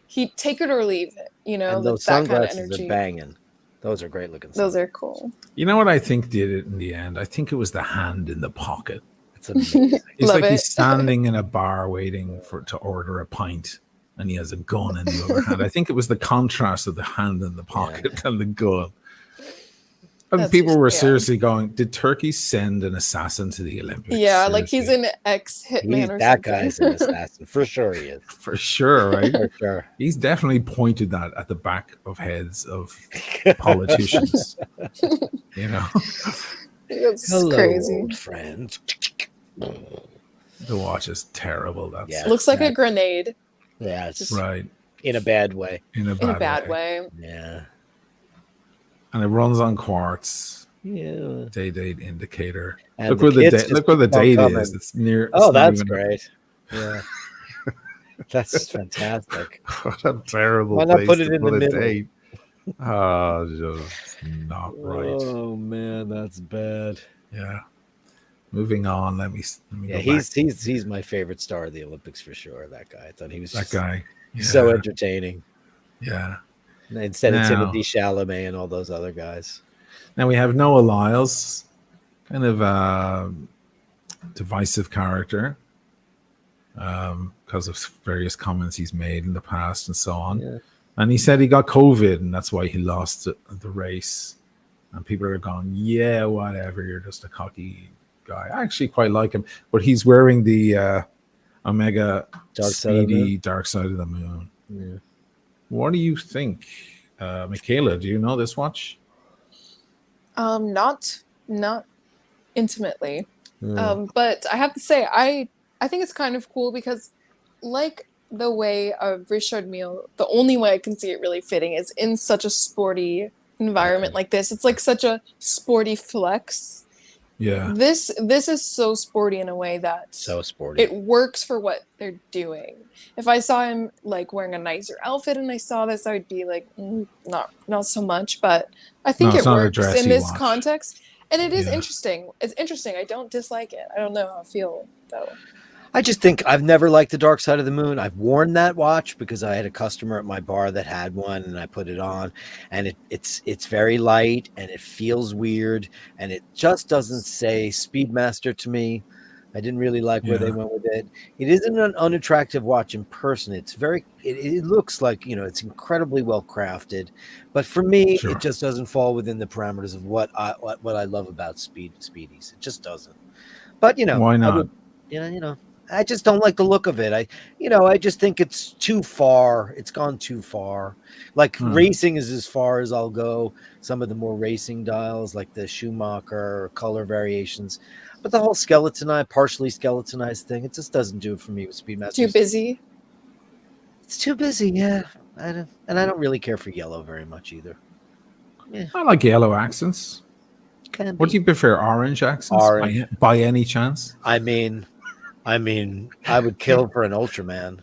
He take it or leave it. You know, and those that sunglasses kind of energy. Are banging. Those are great looking. Those are cool. You know what I think did it in the end? I think it was the hand in the pocket. It's amazing. It's like he's standing in a bar waiting to order a pint. And he has a gun in the other hand. I think it was the contrast of the hand in the pocket and the gun. And people were seriously going, did Turkey send an assassin to the Olympics? Yeah, like he's an ex-hitman or that something. Guy's an assassin. For sure he is. For sure, right? For sure. He's definitely pointed that at the back of heads of politicians. You know? It's Hello, crazy. old friend. The watch is terrible. Looks like a grenade. Yeah, it's right. In a bad way. In a bad way. Yeah. And it runs on quartz. Yeah. Day-date indicator. And look where the date is. It's near. Oh, that's great. Yeah. That's fantastic. What a terrible Why not place put it to in put the a middle? date. Just not right. Oh man, that's bad. Yeah. Moving on. Let me yeah, he's my favorite star of the Olympics for sure. That guy. I thought he was so entertaining. Yeah. Instead of Timothy Chalamet and all those other guys. Now we have Noah Lyles, kind of a divisive character, because of various comments he's made in the past and so on. Yeah. And he said he got COVID and that's why he lost the race. And people are going, yeah, whatever. You're just a cocky guy. I actually quite like him, but he's wearing the Omega Dark Side of the Moon. Yeah. What do you think, Michaela? Do you know this watch? Not intimately, but I have to say I think it's kind of cool because, like the way of Richard Mille, the only way I can see it really fitting is in such a sporty environment like this. It's like such a sporty flex. Yeah. This is so sporty in a way that it works for what they're doing. If I saw him like wearing a nicer outfit and I saw this, I would be like, not so much. But I think it works in this context, and it is interesting. It's interesting. I don't dislike it. I don't know how I feel though. I just think I've never liked the Dark Side of the Moon. I've worn that watch because I had a customer at my bar that had one, and I put it on, and it's very light and it feels weird, and it just doesn't say Speedmaster to me. I didn't really like where they went with it. It isn't an unattractive watch in person. It's it looks like, it's incredibly well crafted, but for me, it just doesn't fall within the parameters of what I love about Speedies. It just doesn't. But why not? I just don't like the look of it. I just think it's too far. It's gone too far. Like racing is as far as I'll go. Some of the more racing dials, like the Schumacher color variations, but the whole partially skeletonized thing, it just doesn't do it for me with Speedmaster. Too busy. It's too busy, yeah. I don't really care for yellow very much either. Yeah. I like yellow accents. What do you prefer, orange accents? Orange. By any chance? I mean, I would kill for an Ultraman.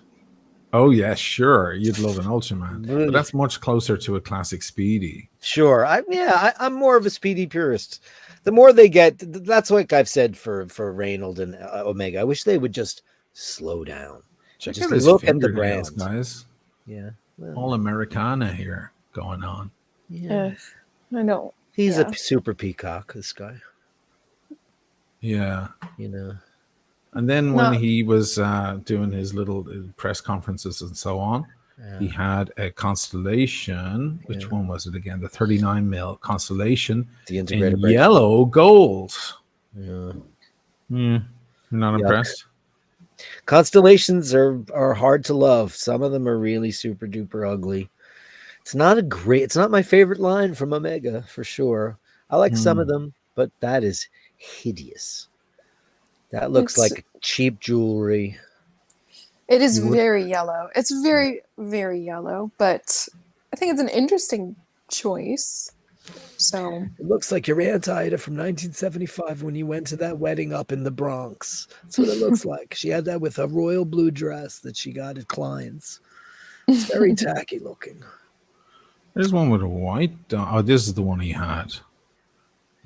Oh yeah, sure. You'd love an Ultraman, but that's much closer to a classic Speedy. Sure. I'm more of a Speedy purist. The more they get, that's what I've said for Reynold and Omega. I wish they would just slow down. Check just out his look at the brands, guys. Yeah, well, all Americana here going on. Yeah, I know. He's a super peacock. This guy. Yeah, you know. And then when he was doing his little press conferences and so on, he had a Constellation. Which one was it again? The 39 mil Constellation, the integrated in yellow gold. Yeah. Not impressed. Constellations are hard to love. Some of them are really super duper ugly. It's not my favorite line from Omega for sure. I like some of them, but that is hideous. That looks like cheap jewelry. It is very yellow. It's very, very yellow, but I think it's an interesting choice. So it looks like your Aunt Ida from 1975 when you went to that wedding up in the Bronx. That's what it looks like. She had that with a royal blue dress that she got at Klein's. It's very tacky looking. There's one with a white. Oh, this is the one he had.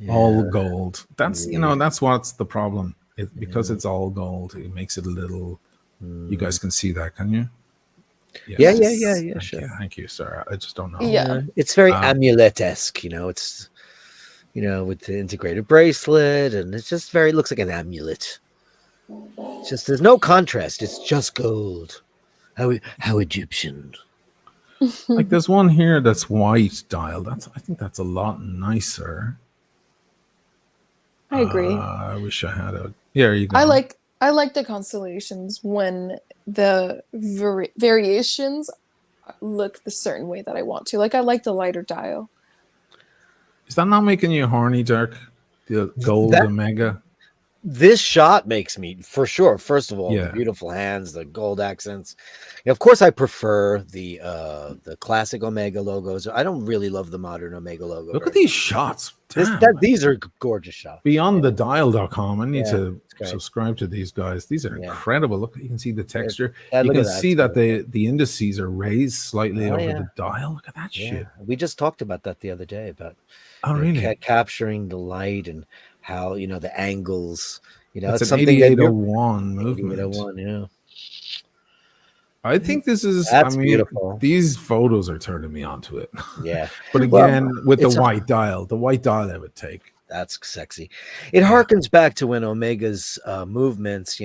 Yeah. All gold. That's that's what's the problem. Because it's all gold, it makes it a little. You guys can see that, can you? Yes. Yeah. Sure. Thank you, sir. I just don't know. Yeah, it's very amulet-esque. It's with the integrated bracelet, and it's just looks like an amulet. It's just there's no contrast. It's just gold. How Egyptian. Like there's one here that's white dial. I think that's a lot nicer. I agree. I wish I had a. Yeah, you go. I like the constellations when the variations look the certain way that I want to. Like I like the lighter dial. Is that not making you horny, Dirk? The gold Omega. This shot makes me, for sure. First of all, the beautiful hands, the gold accents. Of course, I prefer the classic Omega logos. I don't really love the modern Omega logo. Look at these shots. These are gorgeous shots. BeyondTheDial.com. I need to subscribe to these guys. These are incredible. Look, you can see the texture. You can see that the indices are raised slightly over the dial. Look at that shit. We just talked about that the other day about capturing the light and how the angles. It's an 8801 movement. 8801, I think this is. Beautiful. These photos are turning me onto it. Yeah, but again, with the white dial I would take. That's sexy. It harkens back to when Omega's movements,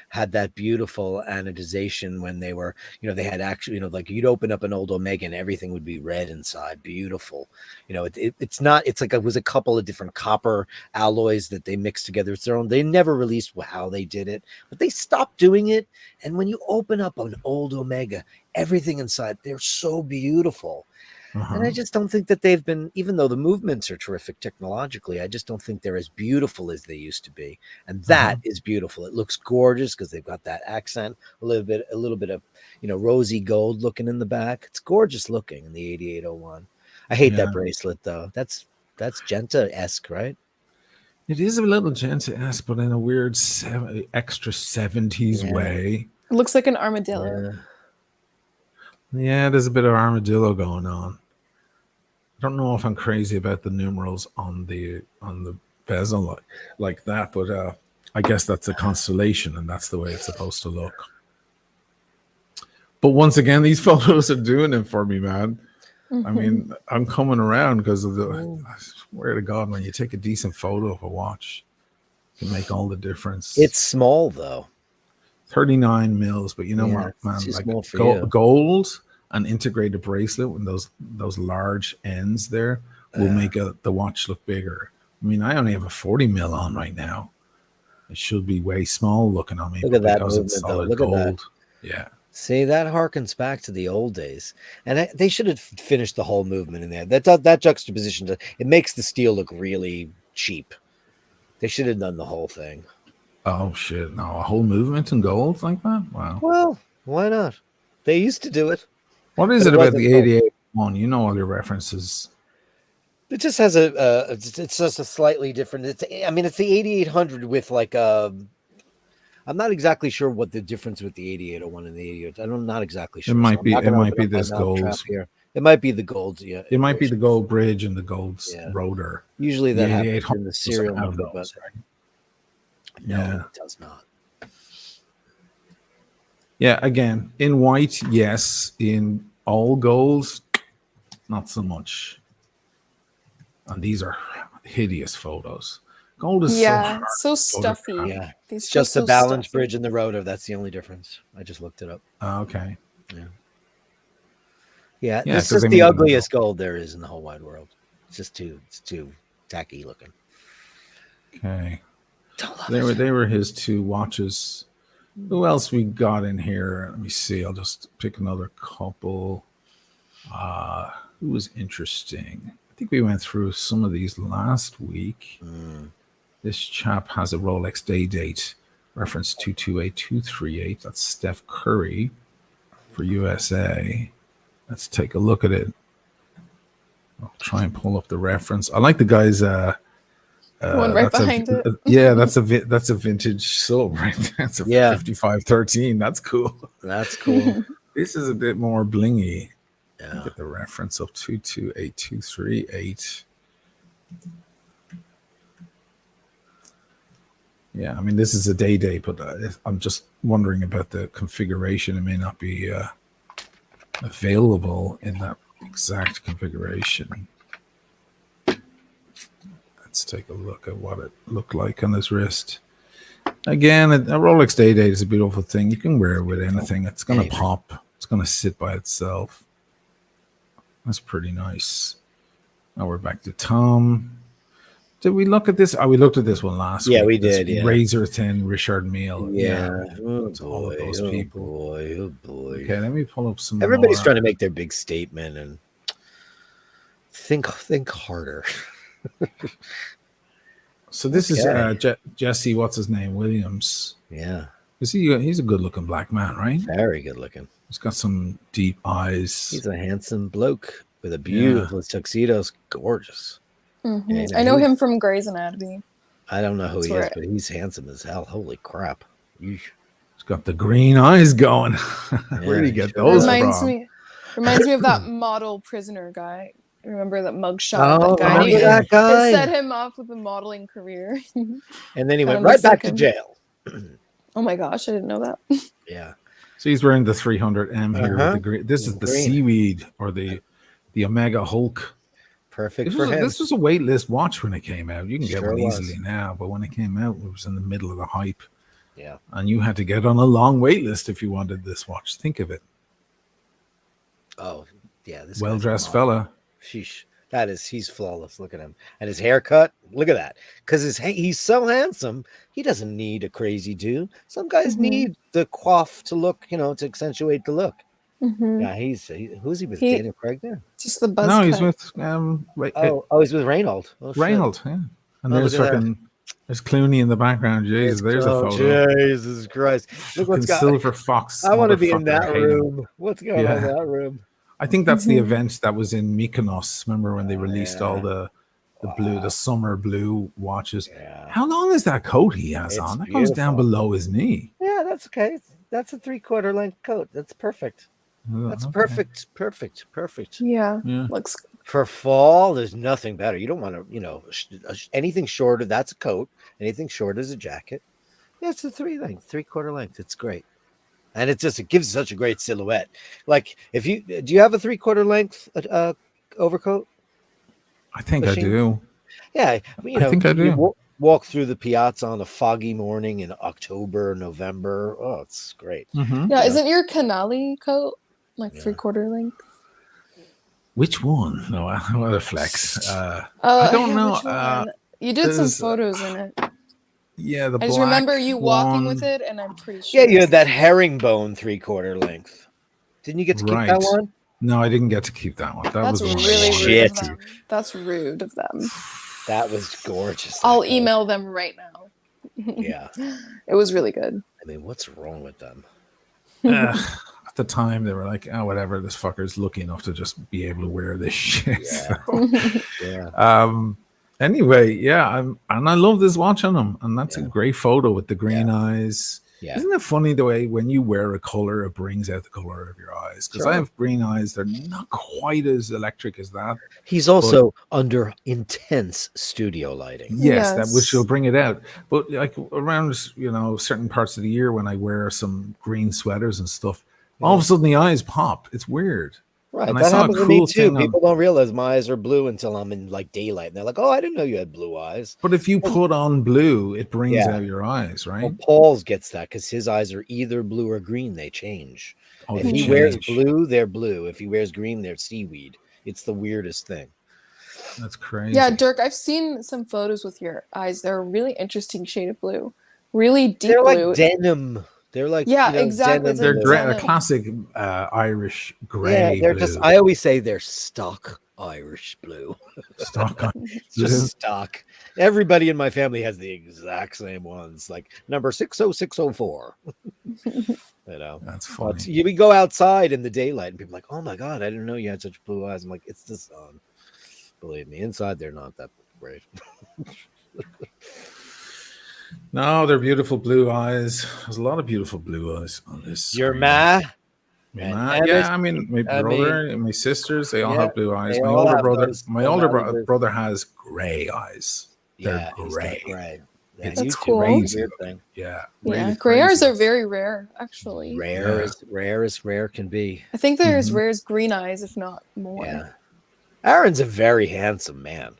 had that beautiful anodization when they were, they had actually, like you'd open up an old Omega and everything would be red inside. Beautiful. It's not, it's like it was a couple of different copper alloys that they mixed together. It's their own. They never released how they did it, but they stopped doing it. And when you open up an old Omega, everything inside, they're so beautiful. And I just don't think that they've been, even though the movements are terrific technologically, I just don't think they're as beautiful as they used to be. And that is beautiful. It looks gorgeous because they've got that accent, a little bit of, rosy gold looking in the back. It's gorgeous looking in the 8801. I hate that bracelet though. That's Genta-esque, right? It is a little Genta-esque, but in a weird extra 70s way. It looks like an armadillo. Yeah, there's a bit of armadillo going on. I don't know if I'm crazy about the numerals on the bezel like that, but I guess that's a constellation, and that's the way it's supposed to look. But once again, these photos are doing it for me, man. I mean, I'm coming around because of I swear to God, when you take a decent photo of a watch, it can make all the difference. It's small though. 39 mils, but what, man, like gold and integrated bracelet when those large ends there will make the watch look bigger. I mean, I only have a 40 mil on right now. It should be way small looking on me. Look at that movement, though. Look at that. Yeah. See, that harkens back to the old days, and they should have finished the whole movement in there. That juxtaposition, it makes the steel look really cheap. They should have done the whole thing. Oh shit! No, a whole movement in gold like that? Wow. Well, why not? They used to do it. What is it about the 88 one? You know all your references. It just has it's just a slightly different. It's the 8800 with like a. I'm not exactly sure what the difference with the 8801 and the 88. I'm not exactly sure. It might be this gold here. It might be the gold. Yeah, it might be the gold bridge and the gold rotor. Usually that happens in the serial number, but right? No, it does not. Yeah, again, in white, yes. In all golds, not so much. And these are hideous photos. Gold is so stuffy. Yeah, it's just the balance bridge and the rotor. That's the only difference. I just looked it up. Okay. Yeah. This is the ugliest gold there is in the whole wide world. It's too tacky looking. Okay. They were his two watches. Who else we got in here? Let me see. I'll just pick another couple. Who was interesting? I think we went through some of these last week. This chap has a Rolex day date, reference 228238. That's Steph Curry for USA. Let's take a look at it. I'll try and pull up the reference. I like the guy's one right behind it. That's a vintage silver, right? That's a 5513. That's cool. That's cool. This is a bit more blingy. Get the reference of 228238. Yeah, I mean, this is a day date, but I'm just wondering about the configuration. It may not be available in that exact configuration. Let's take a look at what it looked like on his wrist. Again, a Rolex day date is a beautiful thing. You can wear it with anything. It's going to pop. It's going to sit by itself. That's pretty nice. Now we're back to Tom. Did we look at this? Oh, we looked at this one last week. Yeah, we did. Razor thin Richard Mille. Oh, all of those people. Oh boy. Okay, let me pull up some. Everybody's trying to make their big statement and think harder. So this is Jesse. What's his name? Williams. Yeah. He's a good-looking black man, right? Very good looking. He's got some deep eyes. He's a handsome bloke with a beautiful tuxedo. Gorgeous. Mm-hmm. Yeah, I know him from Grey's Anatomy. I don't know who he is, but he's handsome as hell. Holy crap. He's got the green eyes going. Where did he get those from? Reminds me of that model prisoner guy. Remember that mugshot? Oh, that guy. It set him off with a modeling career. And then he went right back to jail. Oh my gosh, I didn't know that. Yeah. So he's wearing the 300M here. With the green. This is the seaweed or the Omega Hulk. Perfect for him. This was a waitlist watch when it came out. You can get one easily now, but when it came out, it was in the middle of the hype. Yeah. And you had to get on a long wait list if you wanted this watch. Think of it. Oh, yeah. This well-dressed fella. Sheesh. He's flawless. Look at him. And his haircut. Look at that. Because he's so handsome. He doesn't need a crazy do. Some guys need the coif to look, to accentuate the look. Mm-hmm. Yeah, who's he with? Daniel Craig there? Just the buzz. No, he's with he's with Reynold. Reynold, yeah. And there's Clooney in the background. Jesus, there's a photo. Jesus Christ! Look what's got Silver Fox. I want to be in that room. What's going on in that room? I think that's the event that was in Mykonos. Remember when they released all the summer blue watches? Yeah. How long is that coat he has on? That goes down below his knee. Yeah, that's okay. That's a 3/4 length coat. That's perfect. That's perfect. Yeah, looks for fall. There's nothing better. You don't want to, anything shorter. That's a coat. Anything short is a jacket. Yeah, it's a 3/4 length. It's great, and it gives such a great silhouette. Like do you have a 3/4 length overcoat? I think I do. Yeah, I think I do. Walk through the piazza on a foggy morning in October, November. Oh, it's great. Mm-hmm. Yeah, isn't your Canali coat like 3/4 length? Which one? No, what a flex. I don't know. You did some photos in it. Yeah, I just remember you walking with it, and I'm pretty sure. Yeah, you had that herringbone 3/4 length. Didn't you get to keep that one? No, I didn't get to keep that one. That's was really rude of them. That's rude of them. That was gorgeous. I'll email them right now. Yeah. It was really good. I mean, what's wrong with them? At the time they were like, oh, whatever, this fucker's lucky enough to just be able to wear this shit. Anyway, and I love this watch on him, and that's a great photo with the green eyes. Isn't it funny the way when you wear a color, it brings out the color of your eyes? Because I have green eyes; they're not quite as electric as that. He's also under intense studio lighting. Yes, that which will bring it out. But like around certain parts of the year when I wear some green sweaters and stuff, all of a sudden the eyes pop. It's weird. Right, and that happens to me too. People don't realize my eyes are blue until I'm in like daylight, and they're like, "Oh, I didn't know you had blue eyes." But if you put on blue, it brings out your eyes, right? Well, Paul's gets that because his eyes are either blue or green. They change. If he wears blue, they're blue. If he wears green, they're seaweed. It's the weirdest thing. That's crazy. Yeah, Dirk, I've seen some photos with your eyes. They're a really interesting shade of blue, really deep blue. They're like denim. They're like exactly. They're a classic Irish gray. Yeah, they're blue. I always say they're stock Irish blue. Stock, just stock. Everybody in my family has the exact same ones, like number 60604. That's funny. We go outside in the daylight, and people are like, "Oh my god, I didn't know you had such blue eyes." I'm like, "It's the sun." Believe me, inside they're not that great. No, they're beautiful blue eyes. There's a lot of beautiful blue eyes on this. Your ma? Yeah, I mean, my brother and my sisters, they all have blue eyes. My older brother has gray eyes. They're gray. That's cool. Crazy. Yeah. Yeah. Gray eyes are very rare, actually. Rare as rare can be. I think they're as rare as green eyes, if not more. Yeah. Aaron's a very handsome man.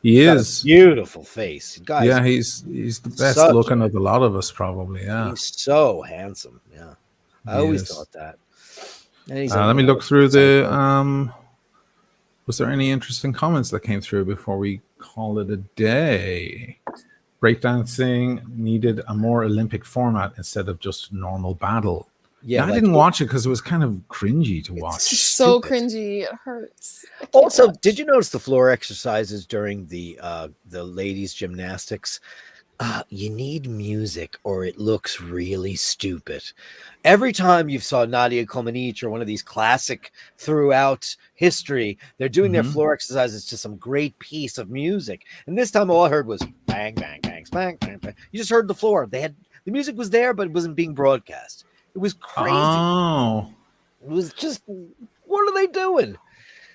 He is. Beautiful face. Guys, yeah, he's the best looking of a lot of us, probably. Yeah. He's so handsome. Yeah. I always thought that. Let me look through the was there any interesting comments that came through before we call it a day? Breakdancing needed a more Olympic format instead of just normal battle. Yeah, I didn't watch it because it was kind of cringy to watch. So cringy, it hurts. Also, did you notice the floor exercises during the ladies' gymnastics? You need music or it looks really stupid. Every time you saw Nadia Comaneci or one of these classic throughout history, they're doing their floor exercises to some great piece of music. And this time all I heard was bang, bang, bang, bang, bang, bang. You just heard the floor. The music was there, but it wasn't being broadcast. It was crazy. Oh. It was just, what are they doing?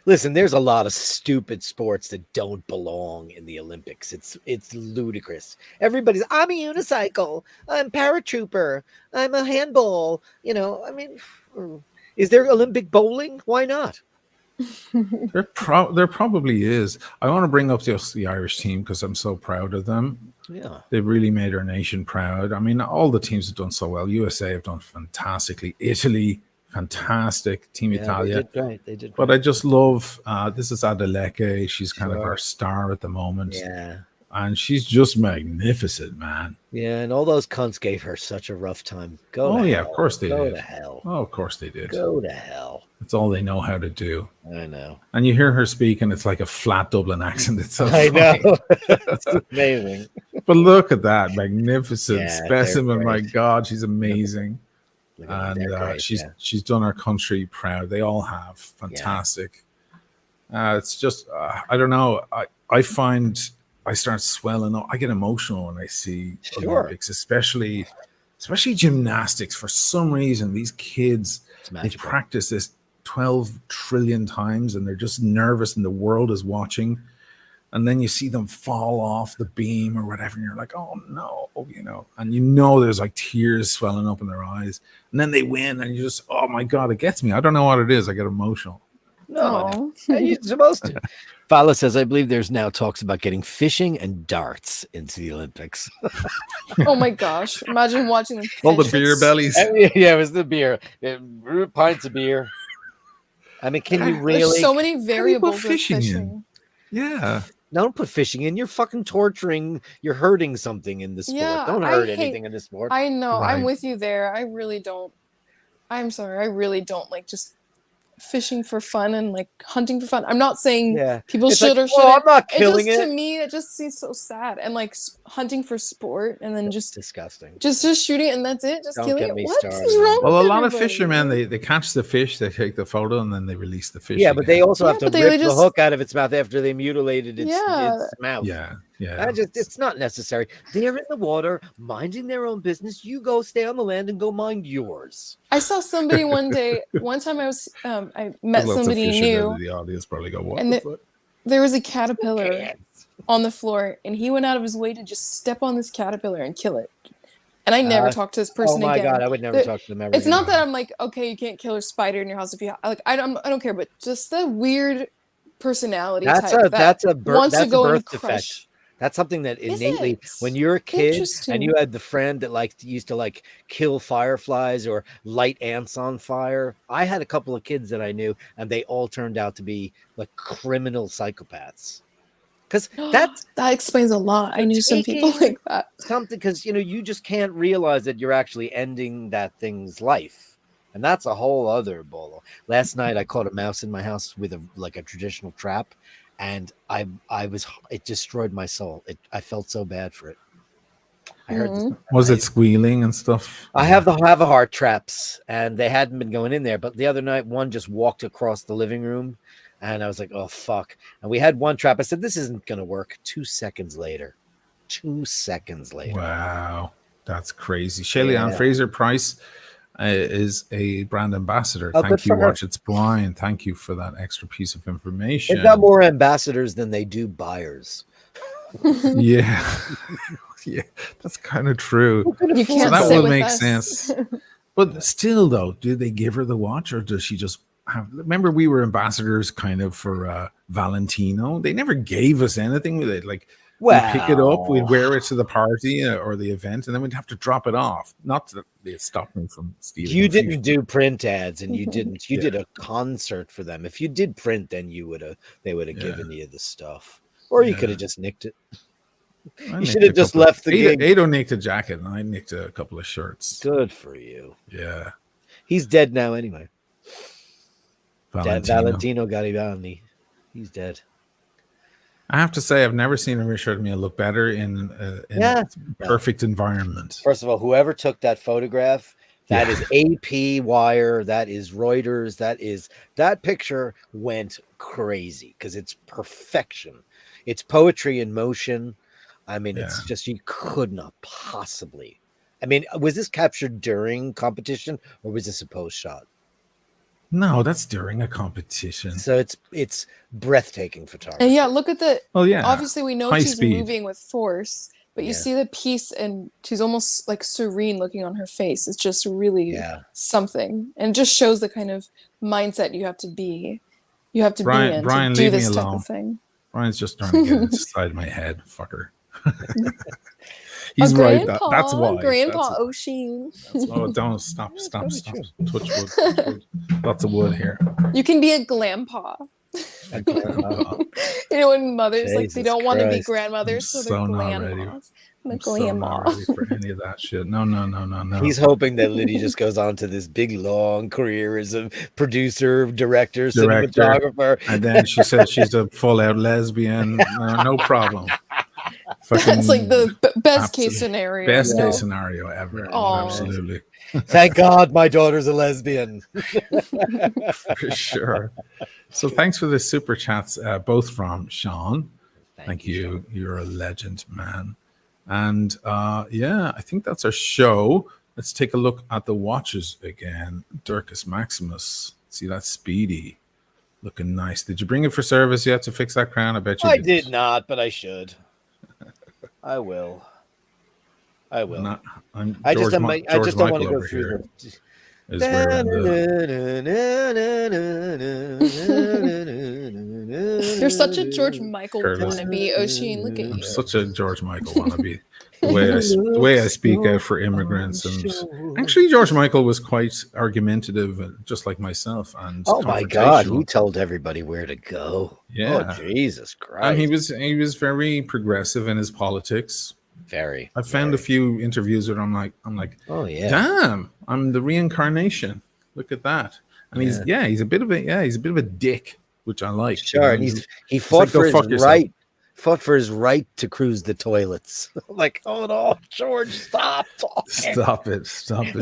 Listen, there's a lot of stupid sports that don't belong in the Olympics. It's ludicrous. I'm a unicycle. I'm paratrooper. I'm a handball. I mean, is there Olympic bowling? Why not? There probably is. I want to bring up the Irish team because I'm so proud of them. Yeah, they've really made our nation proud. I mean, all the teams have done so well. USA have done fantastically. Italy, fantastic. Team Italia. They did great. But I just love this is Adeleke. She's kind of our star at the moment. Yeah. And she's just magnificent, man. Yeah, and all those cunts gave her such a rough time. Of course they did. Go to hell. Oh, of course they did. Go to hell. That's all they know how to do. I know. And you hear her speak, and it's like a flat Dublin accent. It's so funny. Know. It's amazing. But look at that magnificent specimen. My God, she's amazing. And she's done our country proud. They all have. Fantastic. It's just, I don't know. I find I start swelling up. I get emotional when I see Olympics, especially gymnastics. For some reason, these kids, they practice this 12 trillion times and they're just nervous and the world is watching. And then you see them fall off the beam or whatever. And you're like, oh no, and there's like tears swelling up in their eyes. And then they win and you just, oh my God, it gets me. I don't know what it is. I get emotional. No, you're supposed to. Fala says, I believe there's now talks about getting fishing and darts into the Olympics. Oh my gosh. Imagine watching them fish. All the beer bellies. Yeah, it was the beer. Pints of beer. I mean, can you really? There's so many variables with fishing. Yeah. Don't put fishing in. You're fucking torturing. You're hurting something in the sport. Don't hurt anything in the sport. I know. Right. I'm with you there. I really don't. I'm sorry. I really don't like just fishing for fun and like hunting for fun. I'm not saying people it's should like, or shouldn't. I'm not killing To me, it just seems so sad. And like hunting for sport and then that's just disgusting. Just shooting it and that's it. Just killing it. What is wrong? Well, a lot of fishermen they catch the fish, they take the photo, and then they release the fish. Yeah, but they also have to rip the hook out of its mouth after they mutilated its mouth. Yeah. It's not necessary. They're in the water, minding their own business. You go stay on the land and go mind yours. I saw somebody one time I met somebody new. The audience probably go, what and the fuck? There was a caterpillar on the floor, and he went out of his way to just step on this caterpillar and kill it. And I never talked to this person again. Oh my God, I would never talk to them ever. It's not that I'm like, okay, you can't kill a spider in your house if you like. I don't care, but just the weird personality that's type a birth defect. That's something that innately, when you're a kid and you had the friend that used to kill fireflies or light ants on fire. I had a couple of kids that I knew, and they all turned out to be like criminal psychopaths. Because that explains a lot. I knew some people like that. Something because you just can't realize that you're actually ending that thing's life, and that's a whole other bolo. Last night I caught a mouse in my house with a traditional trap. And it destroyed my soul. I felt so bad for it. I heard was it squealing and stuff? I have a heart traps, and they hadn't been going in there. But the other night, one just walked across the living room, and I was like, "Oh fuck!" And we had one trap. I said, "This isn't going to work." 2 seconds later. Wow, that's crazy. Shaylee Fraser Price is a brand ambassador. Thank you, Watch It's Blind. Thank you for that extra piece of information. They've got more ambassadors than they do buyers. Yeah, that's kind of true. You can't that sit would with make us. sense. But still, though, do they give her the watch, or does she just have? Remember, we were ambassadors kind of for Valentino. They never gave us anything with it, like. We'd pick it up, we'd wear it to the party or the event, and then we'd have to drop it off. Not that they stopped me from stealing. You didn't do print ads, and you didn't. You did a concert for them. If you did print, then they would have given you the stuff, or you could have just nicked it. You should have just left the gig. Ado nicked a jacket, and I nicked a couple of shirts. Good for you. Yeah, he's dead now anyway. Valentino Garibaldi, he's dead. I have to say, I've never seen a Richard Mille look better in perfect environment. First of all, whoever took that photograph, that is AP Wire, that is Reuters, that picture went crazy because it's perfection. It's poetry in motion. I mean, it's just, you could not possibly. I mean, was this captured during competition or was this a post shot? No, that's during a competition. So it's breathtaking photography. And look at the. Oh yeah. Obviously, we know she's moving with force, but you see the piece, and she's almost like serene looking on her face. It's just really something, and it just shows the kind of mindset you have to be. You have to be in to do this type of thing. Brian's just trying to get inside my head, fucker. He's right. That's why. Grandpa O'Sheen. Oh, don't stop. Touch wood. Lots of wood here. You can be a glampaw. When mothers they don't want to be grandmothers, so they're grandmas. Not ready for any of that shit. No. He's hoping that Liddy just goes on to this big long career as a producer, director, cinematographer, and then she said she's a full-out lesbian. No problem. That's like the best case scenario. Best case scenario ever. Absolutely. Thank God my daughter's a lesbian. For sure. So thanks for the super chats, both from Sean. Thank you. Sean. You're a legend, man. And I think that's our show. Let's take a look at the watches again. Dirkus Maximus. See, that's Speedy. Looking nice. Did you bring it for service yet to fix that crown? I bet you didn't. Did not, but I should. I will. I just don't want to go through You're such a George Michael wannabe, O'Sheen. Look at you. I'm such a George Michael wannabe. The way I speak out for immigrants, and actually George Michael was quite argumentative, just like myself. And oh my God, he told everybody where to go. Yeah, oh, Jesus Christ. And he was very progressive in his politics. Very. I found a few interviews where I'm like, oh yeah, damn, I'm the reincarnation. Look at that. And he's a bit of a dick, which I like. Sure, and he fought for his right. Fought for his right to cruise the toilets. Like, oh no, George, stop talking. Stop it,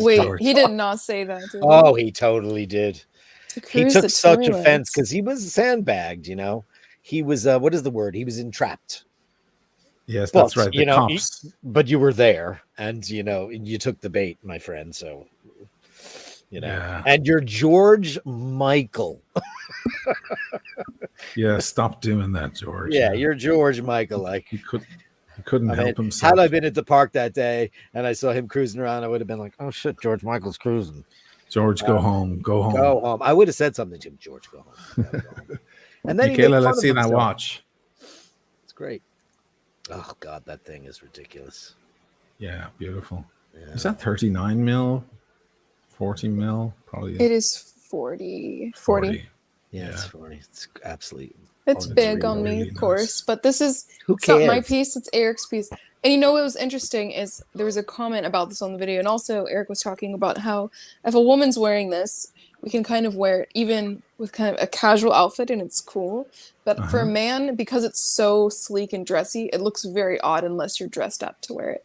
Wait, George. He did not say that, did he? Oh, he totally did. He took such offense because he was sandbagged, you know. He was what is the word? He was entrapped. Yes, that's right. The cops. But you were there, and you took the bait, my friend. So and you're George Michael. Yeah, stop doing that, George. Yeah, you're George Michael. Like he couldn't help himself. Had I been at the park that day and I saw him cruising around, I would have been like, "Oh shit, George Michael's cruising." George, go home. Go home. Go home. I would have said something to him. George, go home. Go home. And then Michaela, let's see that watch. It's great. Oh God, that thing is ridiculous. Yeah, beautiful. Yeah. Is that 39 mil? 40 mil? Probably. It is 40. 40. Yeah, it's 40. It's absolutely. It's big on me, of course, but this is it's not my piece. It's Eric's piece. And what was interesting is there was a comment about this on the video, and also Eric was talking about how if a woman's wearing this, we can kind of wear it even with kind of a casual outfit, and it's cool. But for a man, because it's so sleek and dressy, it looks very odd unless you're dressed up to wear it.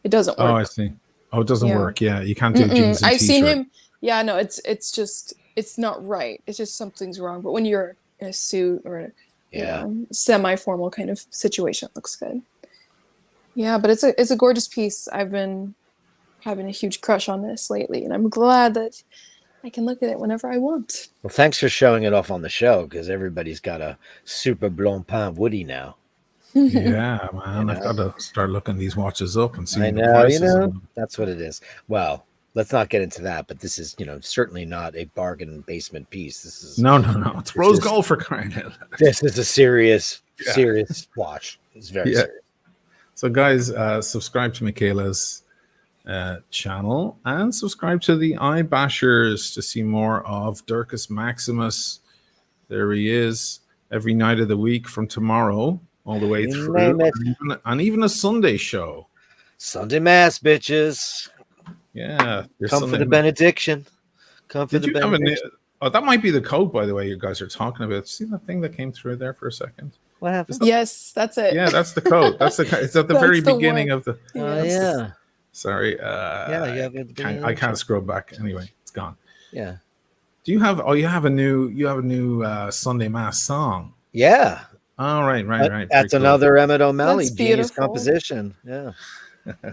It doesn't work. Oh, I see. Oh, it doesn't work. Yeah, you can't do jeans and I've t-shirt. seen him. Yeah, no, it's not right. It's just something's wrong. But when you're in a suit or semi-formal kind of situation, it looks good. Yeah, but it's a gorgeous piece. I've been having a huge crush on this lately, and I'm glad that I can look at it whenever I want. Well, thanks for showing it off on the show, because everybody's got a super Blancpain Woody now. Yeah, man, I've got to start looking these watches up and see. I know, that's what it is. Well, let's not get into that, but this is, certainly not a bargain basement piece. This is no. It's rose gold for crying out loud. This is a serious watch. It's very serious. So, guys, subscribe to Michaela's channel and subscribe to the Eye Bashers to see more of Dirkus Maximus. There he is every night of the week from tomorrow all the way through, and even a Sunday show. Sunday mass, bitches. Yeah, come for the benediction. Come for the benediction. That might be the code, by the way. You guys are talking about. See that thing that came through there for a second? What happened? Yes, that's it. Yeah, that's the code. It's at the very beginning of the. Yeah. Sorry. I can't scroll back. Anyway, it's gone. Yeah. Do you have? Oh, you have a new Sunday Mass song. Yeah. Oh, right. That's another Emmett O'Malley genius composition. Yeah.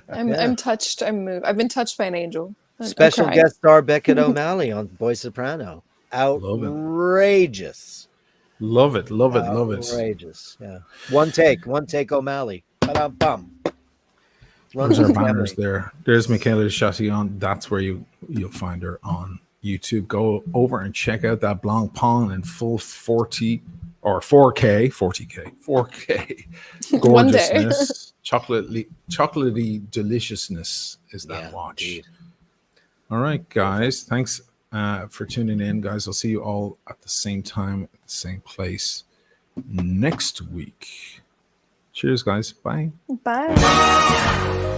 I'm touched. I'm moved. I've been touched by an angel. Special guest star Beckett O'Malley on Boy Soprano. Outrageous. Love it. Outrageous. Yeah. One take O'Malley. Ba-dum-bum. There's our banners there. There's Michaela Chatillon. That's where you'll find her on YouTube. Go over and check out that Blancpain in full 40 or 4K, 4K gorgeousness, chocolatey deliciousness is that watch. Indeed. All right, guys. Thanks for tuning in, guys. I'll see you all at the same time, at the same place next week. Cheers, guys. Bye. Bye.